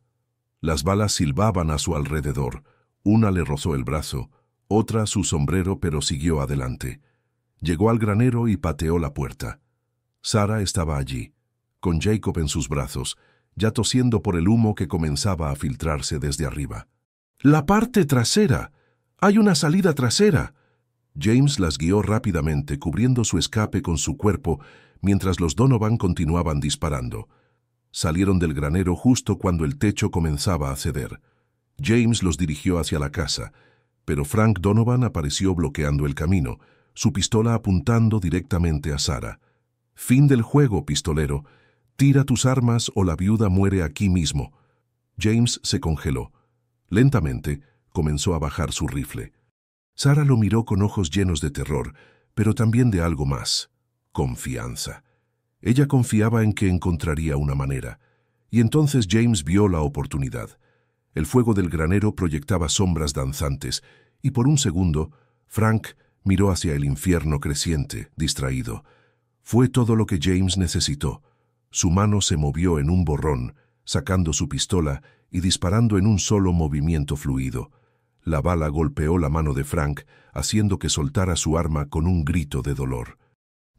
Las balas silbaban a su alrededor. Una le rozó el brazo, otra su sombrero, pero siguió adelante. Llegó al granero y pateó la puerta. Sarah estaba allí, con Jacob en sus brazos, ya tosiendo por el humo que comenzaba a filtrarse desde arriba. «¡La parte trasera! ¡Hay una salida trasera!» James las guió rápidamente, cubriendo su escape con su cuerpo, mientras los Donovan continuaban disparando. Salieron del granero justo cuando el techo comenzaba a ceder. James los dirigió hacia la casa, pero Frank Donovan apareció bloqueando el camino, su pistola apuntando directamente a Sarah. «Fin del juego, pistolero. Tira tus armas o la viuda muere aquí mismo». James se congeló. Lentamente comenzó a bajar su rifle. Sarah lo miró con ojos llenos de terror, pero también de algo más: confianza. Ella confiaba en que encontraría una manera. Y entonces James vio la oportunidad. El fuego del granero proyectaba sombras danzantes, y por un segundo, Frank miró hacia el infierno creciente, distraído. Fue todo lo que James necesitó. Su mano se movió en un borrón, sacando su pistola y disparando en un solo movimiento fluido. La bala golpeó la mano de Frank, haciendo que soltara su arma con un grito de dolor.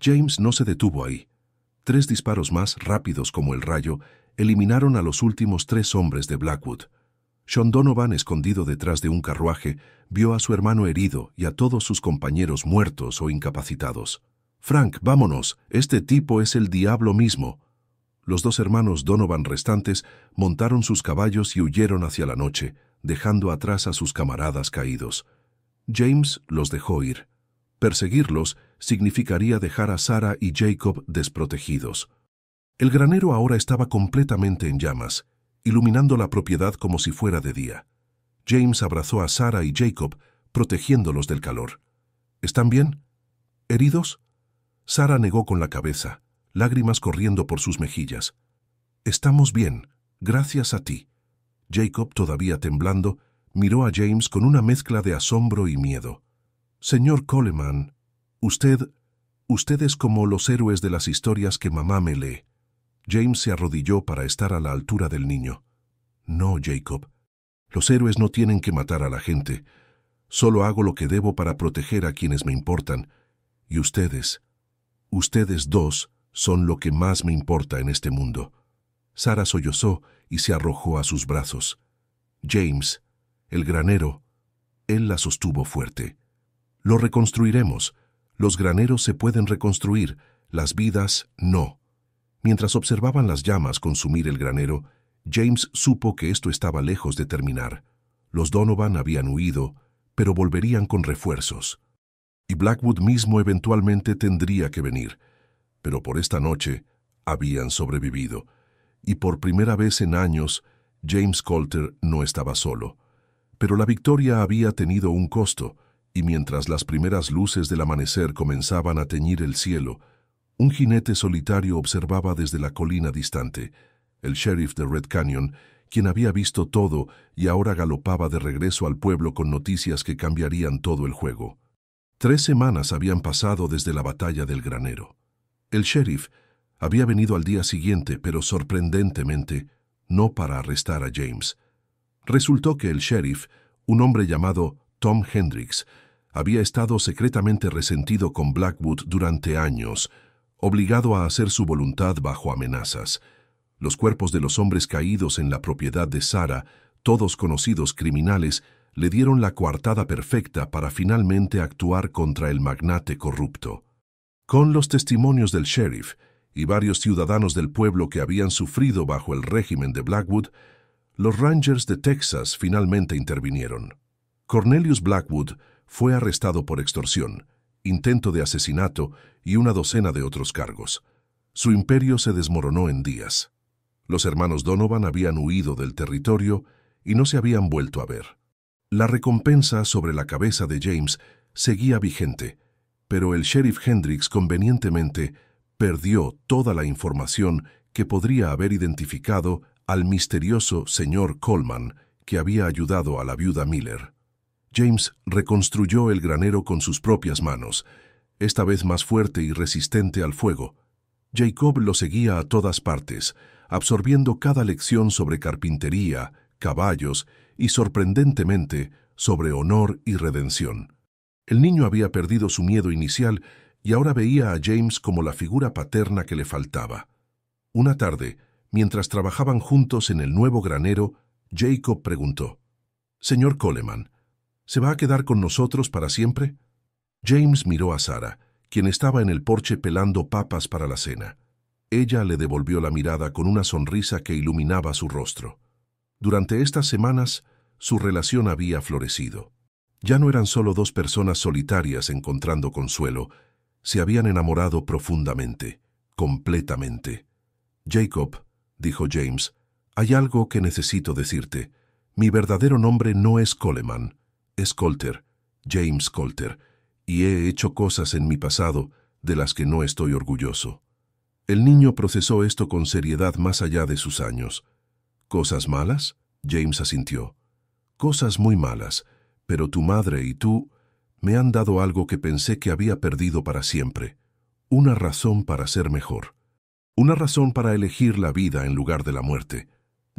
James no se detuvo ahí. 3 disparos más, rápidos como el rayo, eliminaron a los últimos 3 hombres de Blackwood. Sean Donovan, escondido detrás de un carruaje, vio a su hermano herido y a todos sus compañeros muertos o incapacitados. «Frank, vámonos, este tipo es el diablo mismo». Los 2 hermanos Donovan restantes montaron sus caballos y huyeron hacia la noche, dejando atrás a sus camaradas caídos. James los dejó ir. Perseguirlos significaría dejar a Sarah y Jacob desprotegidos. El granero ahora estaba completamente en llamas, iluminando la propiedad como si fuera de día. James abrazó a Sarah y Jacob, protegiéndolos del calor. «¿Están bien? ¿Heridos?» Sarah negó con la cabeza, lágrimas corriendo por sus mejillas. «Estamos bien, gracias a ti». Jacob, todavía temblando, miró a James con una mezcla de asombro y miedo. «Señor Coleman, usted es como los héroes de las historias que mamá me lee». James se arrodilló para estar a la altura del niño. «No, Jacob. Los héroes no tienen que matar a la gente. Solo hago lo que debo para proteger a quienes me importan. Y ustedes 2 son lo que más me importa en este mundo». Sarah sollozó y se arrojó a sus brazos. James, el granero, él la sostuvo fuerte. «Lo reconstruiremos. Los graneros se pueden reconstruir, las vidas no». Mientras observaban las llamas consumir el granero, James supo que esto estaba lejos de terminar. Los Donovan habían huido, pero volverían con refuerzos. Y Blackwood mismo eventualmente tendría que venir. Pero por esta noche habían sobrevivido. Y por primera vez en años, James Coulter no estaba solo. Pero la victoria había tenido un costo, y mientras las primeras luces del amanecer comenzaban a teñir el cielo, un jinete solitario observaba desde la colina distante, el sheriff de Red Canyon, quien había visto todo y ahora galopaba de regreso al pueblo con noticias que cambiarían todo el juego. 3 semanas habían pasado desde la batalla del granero. El sheriff había venido al día siguiente, pero sorprendentemente, no para arrestar a James. Resultó que el sheriff, un hombre llamado Tom Hendricks, había estado secretamente resentido con Blackwood durante años, obligado a hacer su voluntad bajo amenazas. Los cuerpos de los hombres caídos en la propiedad de Sarah, todos conocidos criminales, le dieron la coartada perfecta para finalmente actuar contra el magnate corrupto. Con los testimonios del sheriff y varios ciudadanos del pueblo que habían sufrido bajo el régimen de Blackwood, los Rangers de Texas finalmente intervinieron. Cornelius Blackwood fue arrestado por extorsión, intento de asesinato y una docena de otros cargos. Su imperio se desmoronó en días. Los hermanos Donovan habían huido del territorio y no se habían vuelto a ver. La recompensa sobre la cabeza de James seguía vigente, pero el sheriff Hendricks convenientemente perdió toda la información que podría haber identificado al misterioso señor Coleman que había ayudado a la viuda Miller. James reconstruyó el granero con sus propias manos, esta vez más fuerte y resistente al fuego. Jacob lo seguía a todas partes, absorbiendo cada lección sobre carpintería, caballos y, sorprendentemente, sobre honor y redención. El niño había perdido su miedo inicial y ahora veía a James como la figura paterna que le faltaba. Una tarde, mientras trabajaban juntos en el nuevo granero, Jacob preguntó: «Señor Coleman, ¿se va a quedar con nosotros para siempre?» James miró a Sarah, quien estaba en el porche pelando papas para la cena. Ella le devolvió la mirada con una sonrisa que iluminaba su rostro. Durante estas semanas, su relación había florecido. Ya no eran solo dos personas solitarias encontrando consuelo, se habían enamorado profundamente, completamente. «Jacob», dijo James, «hay algo que necesito decirte. Mi verdadero nombre no es Coleman, es Colter, James Colter, y he hecho cosas en mi pasado de las que no estoy orgulloso». El niño procesó esto con seriedad más allá de sus años. «¿Cosas malas?», James asintió. «Cosas muy malas, pero tu madre y tú me han dado algo que pensé que había perdido para siempre. Una razón para ser mejor. Una razón para elegir la vida en lugar de la muerte».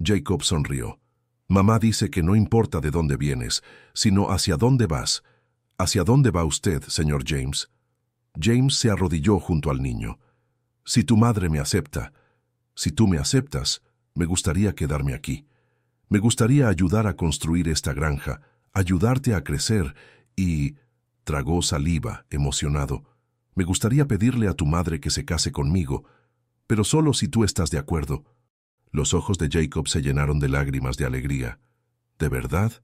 Jacob sonrió. «Mamá dice que no importa de dónde vienes, sino hacia dónde vas. ¿Hacia dónde va usted, señor James?» James se arrodilló junto al niño. «Si tu madre me acepta, si tú me aceptas, me gustaría quedarme aquí. Me gustaría ayudar a construir esta granja, ayudarte a crecer y...» Tragó saliva, emocionado. «Me gustaría pedirle a tu madre que se case conmigo, pero solo si tú estás de acuerdo». Los ojos de Jacob se llenaron de lágrimas de alegría. «¿De verdad?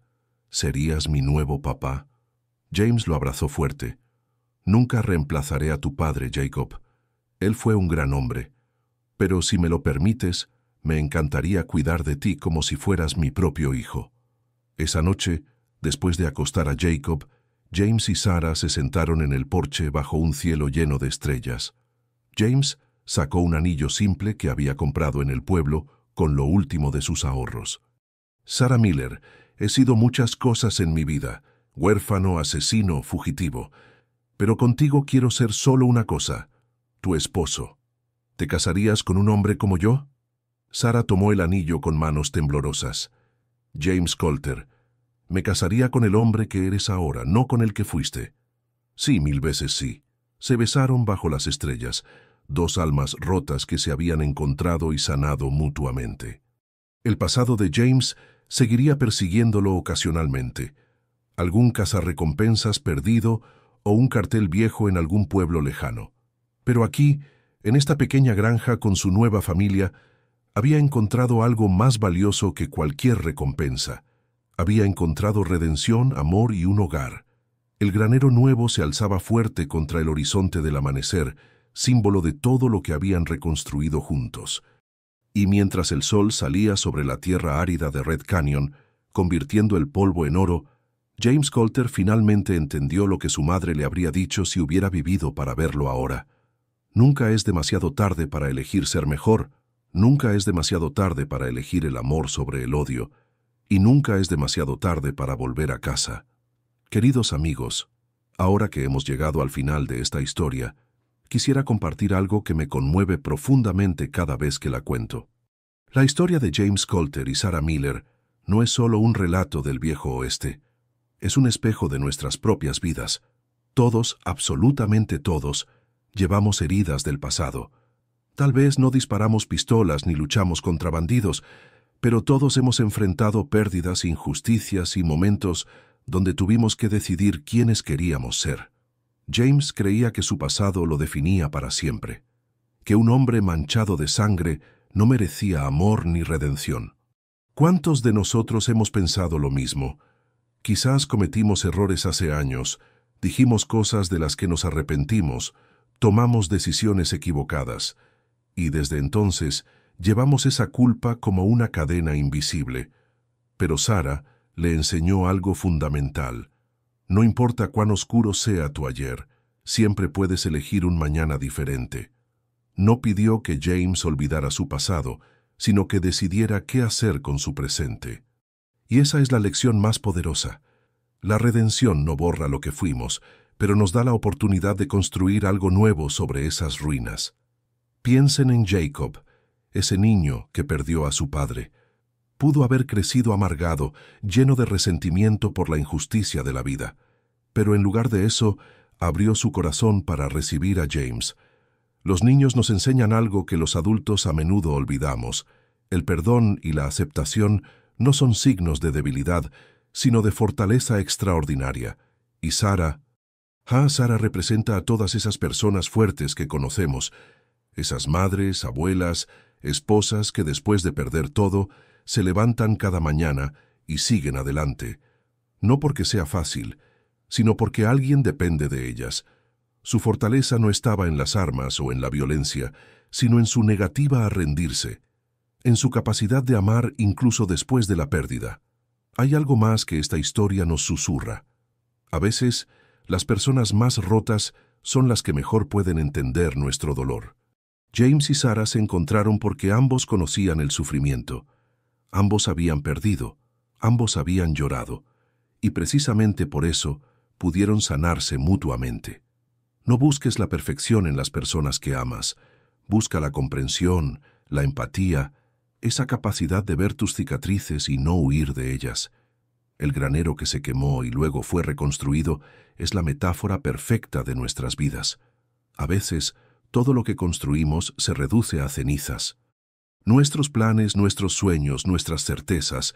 ¿Serías mi nuevo papá?» James lo abrazó fuerte. «Nunca reemplazaré a tu padre, Jacob. Él fue un gran hombre. Pero si me lo permites, me encantaría cuidar de ti como si fueras mi propio hijo». Esa noche, después de acostar a Jacob, James y Sarah se sentaron en el porche bajo un cielo lleno de estrellas. James sacó un anillo simple que había comprado en el pueblo con lo último de sus ahorros. «Sarah Miller, he sido muchas cosas en mi vida, huérfano, asesino, fugitivo. Pero contigo quiero ser solo una cosa, tu esposo. ¿Te casarías con un hombre como yo?» Sarah tomó el anillo con manos temblorosas. «James Colter, me casaría con el hombre que eres ahora, no con el que fuiste». «Sí, 1000 veces sí». Se besaron bajo las estrellas, dos almas rotas que se habían encontrado y sanado mutuamente. El pasado de James seguiría persiguiéndolo ocasionalmente. Algún cazarrecompensas perdido o un cartel viejo en algún pueblo lejano. Pero aquí, en esta pequeña granja con su nueva familia, había encontrado algo más valioso que cualquier recompensa. Había encontrado redención, amor y un hogar. El granero nuevo se alzaba fuerte contra el horizonte del amanecer, símbolo de todo lo que habían reconstruido juntos. Y mientras el sol salía sobre la tierra árida de Red Canyon, convirtiendo el polvo en oro, James Colter finalmente entendió lo que su madre le habría dicho si hubiera vivido para verlo ahora. Nunca es demasiado tarde para elegir ser mejor, nunca es demasiado tarde para elegir el amor sobre el odio, y nunca es demasiado tarde para volver a casa. Queridos amigos, ahora que hemos llegado al final de esta historia, quisiera compartir algo que me conmueve profundamente cada vez que la cuento. La historia de James Colter y Sarah Miller no es solo un relato del viejo oeste, es un espejo de nuestras propias vidas. Todos, absolutamente todos, llevamos heridas del pasado. Tal vez no disparamos pistolas ni luchamos contra bandidos, pero todos hemos enfrentado pérdidas, injusticias y momentos donde tuvimos que decidir quiénes queríamos ser. James creía que su pasado lo definía para siempre, que un hombre manchado de sangre no merecía amor ni redención. ¿Cuántos de nosotros hemos pensado lo mismo? Quizás cometimos errores hace años, dijimos cosas de las que nos arrepentimos, tomamos decisiones equivocadas, y desde entonces llevamos esa culpa como una cadena invisible. Pero Sarah le enseñó algo fundamental. No importa cuán oscuro sea tu ayer, siempre puedes elegir un mañana diferente. No pidió que James olvidara su pasado, sino que decidiera qué hacer con su presente. Y esa es la lección más poderosa. La redención no borra lo que fuimos, pero nos da la oportunidad de construir algo nuevo sobre esas ruinas. Piensen en Jacob, ese niño que perdió a su padre. Pudo haber crecido amargado, lleno de resentimiento por la injusticia de la vida. Pero en lugar de eso, abrió su corazón para recibir a James. Los niños nos enseñan algo que los adultos a menudo olvidamos. El perdón y la aceptación no son signos de debilidad, sino de fortaleza extraordinaria. Y Sara representa a todas esas personas fuertes que conocemos, esas madres, abuelas, esposas que después de perder todo, se levantan cada mañana y siguen adelante. No porque sea fácil, sino porque alguien depende de ellas. Su fortaleza no estaba en las armas o en la violencia, sino en su negativa a rendirse, en su capacidad de amar incluso después de la pérdida. Hay algo más que esta historia nos susurra. A veces, las personas más rotas son las que mejor pueden entender nuestro dolor. James y Sara se encontraron porque ambos conocían el sufrimiento. Ambos habían perdido, ambos habían llorado, y precisamente por eso pudieron sanarse mutuamente. No busques la perfección en las personas que amas. Busca la comprensión, la empatía, esa capacidad de ver tus cicatrices y no huir de ellas. El granero que se quemó y luego fue reconstruido es la metáfora perfecta de nuestras vidas. A veces, todo lo que construimos se reduce a cenizas. Nuestros planes, nuestros sueños, nuestras certezas,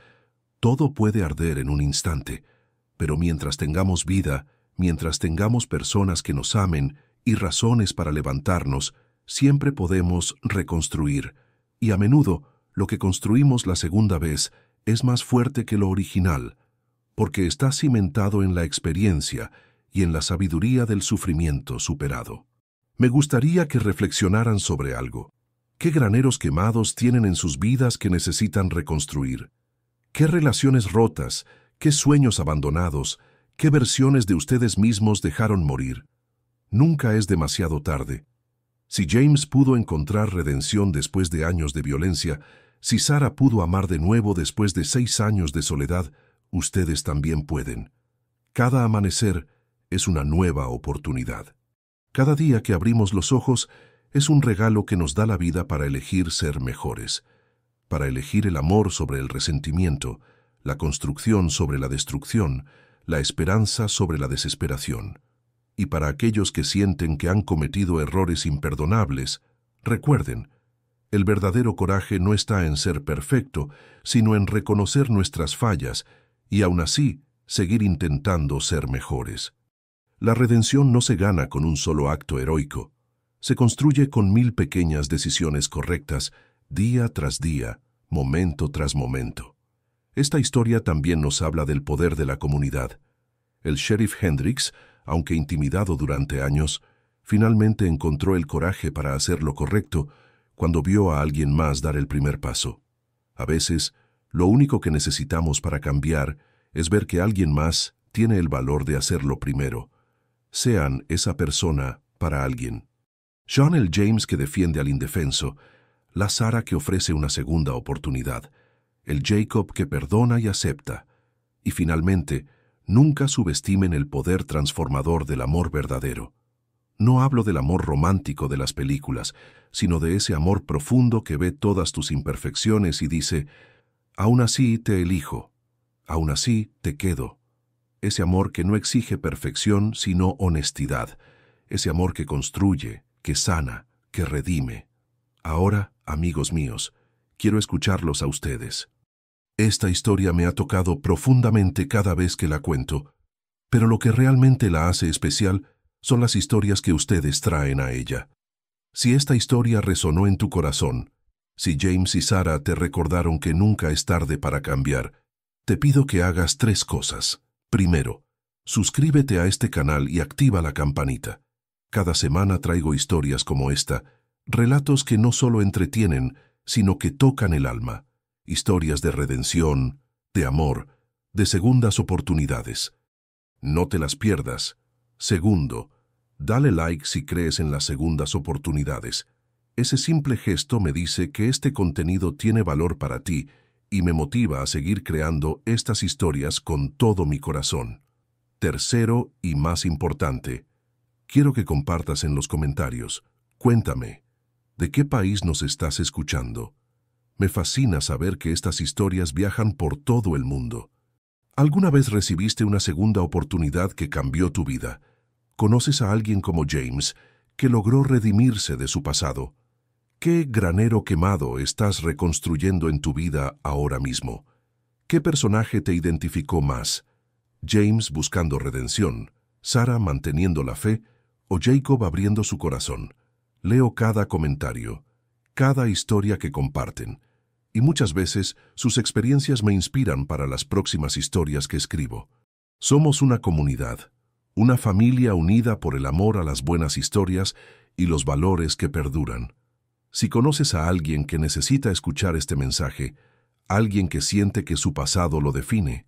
todo puede arder en un instante, pero mientras tengamos vida, mientras tengamos personas que nos amen y razones para levantarnos, siempre podemos reconstruir. Y a menudo, lo que construimos la segunda vez es más fuerte que lo original, porque está cimentado en la experiencia y en la sabiduría del sufrimiento superado. Me gustaría que reflexionaran sobre algo. ¿Qué graneros quemados tienen en sus vidas que necesitan reconstruir? ¿Qué relaciones rotas? ¿Qué sueños abandonados? ¿Qué versiones de ustedes mismos dejaron morir? Nunca es demasiado tarde. Si James pudo encontrar redención después de años de violencia, si Sara pudo amar de nuevo después de 6 años de soledad, ustedes también pueden. Cada amanecer es una nueva oportunidad. Cada día que abrimos los ojos es un regalo que nos da la vida para elegir ser mejores, para elegir el amor sobre el resentimiento, la construcción sobre la destrucción, la esperanza sobre la desesperación. Y para aquellos que sienten que han cometido errores imperdonables, recuerden, el verdadero coraje no está en ser perfecto, sino en reconocer nuestras fallas y aún así seguir intentando ser mejores. La redención no se gana con un solo acto heroico, se construye con 1000 pequeñas decisiones correctas, día tras día, momento tras momento. Esta historia también nos habla del poder de la comunidad. El sheriff Hendricks, aunque intimidado durante años, finalmente encontró el coraje para hacer lo correcto cuando vio a alguien más dar el primer paso. A veces, lo único que necesitamos para cambiar es ver que alguien más tiene el valor de hacerlo primero. Sean esa persona para alguien. Sean el James que defiende al indefenso, la Sara que ofrece una segunda oportunidad, el Jacob que perdona y acepta. Y finalmente, nunca subestimen el poder transformador del amor verdadero. No hablo del amor romántico de las películas, sino de ese amor profundo que ve todas tus imperfecciones y dice, aún así te elijo, aún así te quedo. Ese amor que no exige perfección, sino honestidad. Ese amor que construye, que sana, que redime. Ahora, amigos míos, quiero escucharlos a ustedes. Esta historia me ha tocado profundamente cada vez que la cuento, pero lo que realmente la hace especial son las historias que ustedes traen a ella. Si esta historia resonó en tu corazón, si James y Sara te recordaron que nunca es tarde para cambiar, te pido que hagas 3 cosas. Primero, suscríbete a este canal y activa la campanita. Cada semana traigo historias como esta, relatos que no solo entretienen, sino que tocan el alma. Historias de redención, de amor, de segundas oportunidades. No te las pierdas. Segundo, dale like si crees en las segundas oportunidades. Ese simple gesto me dice que este contenido tiene valor para ti y me motiva a seguir creando estas historias con todo mi corazón. Tercero y más importante, quiero que compartas en los comentarios. Cuéntame, ¿de qué país nos estás escuchando? Me fascina saber que estas historias viajan por todo el mundo. ¿Alguna vez recibiste una segunda oportunidad que cambió tu vida? ¿Conoces a alguien como James, que logró redimirse de su pasado? ¿Qué granero quemado estás reconstruyendo en tu vida ahora mismo? ¿Qué personaje te identificó más? ¿James buscando redención, Sara manteniendo la fe o Jacob abriendo su corazón? Leo cada comentario, cada historia que comparten, y muchas veces sus experiencias me inspiran para las próximas historias que escribo. Somos una comunidad, una familia unida por el amor a las buenas historias y los valores que perduran. Si conoces a alguien que necesita escuchar este mensaje, alguien que siente que su pasado lo define,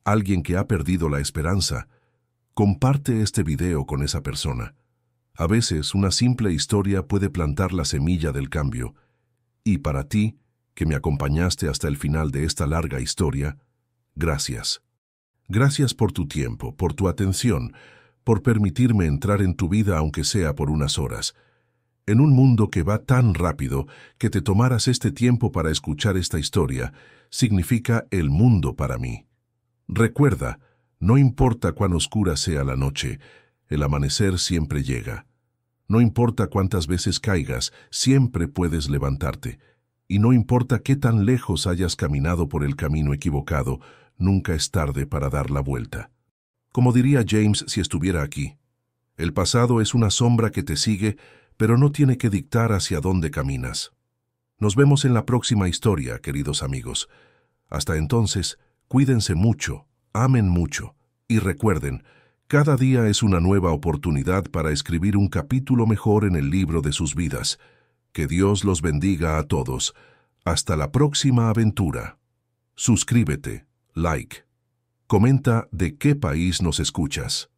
alguien que ha perdido la esperanza, comparte este video con esa persona. A veces una simple historia puede plantar la semilla del cambio. Y para ti, que me acompañaste hasta el final de esta larga historia, gracias. Gracias por tu tiempo, por tu atención, por permitirme entrar en tu vida aunque sea por unas horas. En un mundo que va tan rápido, que te tomaras este tiempo para escuchar esta historia, significa el mundo para mí. Recuerda, no importa cuán oscura sea la noche, el amanecer siempre llega. No importa cuántas veces caigas, siempre puedes levantarte. Y no importa qué tan lejos hayas caminado por el camino equivocado, nunca es tarde para dar la vuelta. Como diría James si estuviera aquí, el pasado es una sombra que te sigue, pero no tiene que dictar hacia dónde caminas. Nos vemos en la próxima historia, queridos amigos. Hasta entonces, cuídense mucho, amen mucho, y recuerden, cada día es una nueva oportunidad para escribir un capítulo mejor en el libro de sus vidas. Que Dios los bendiga a todos. Hasta la próxima aventura. Suscríbete, like. Comenta de qué país nos escuchas.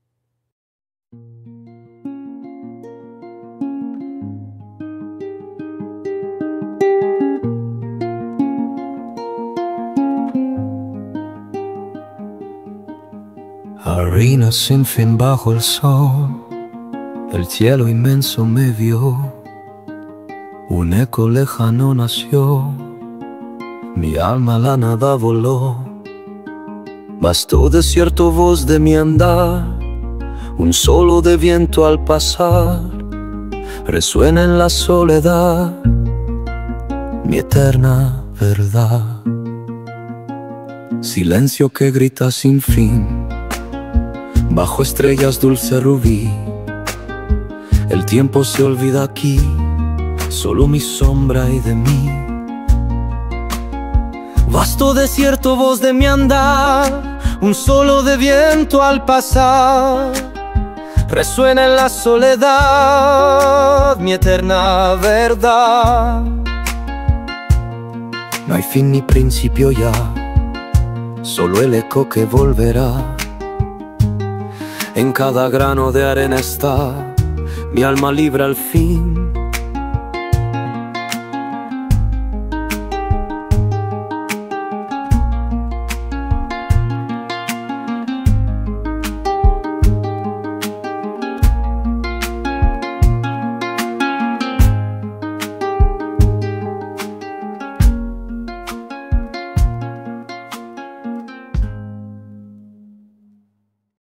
Harina sin fin bajo el sol, el cielo inmenso me vio, un eco lejano nació, mi alma a la nada voló. Bastó desierto voz de mi andar, un solo de viento al pasar, resuena en la soledad mi eterna verdad. Silencio que grita sin fin, bajo estrellas dulce rubí, el tiempo se olvida aquí, solo mi sombra y de mí. Vasto desierto, voz de mi andar, un solo de viento al pasar, resuena en la soledad mi eterna verdad. No hay fin ni principio ya, solo el eco que volverá. En cada grano de arena está mi alma libre al fin.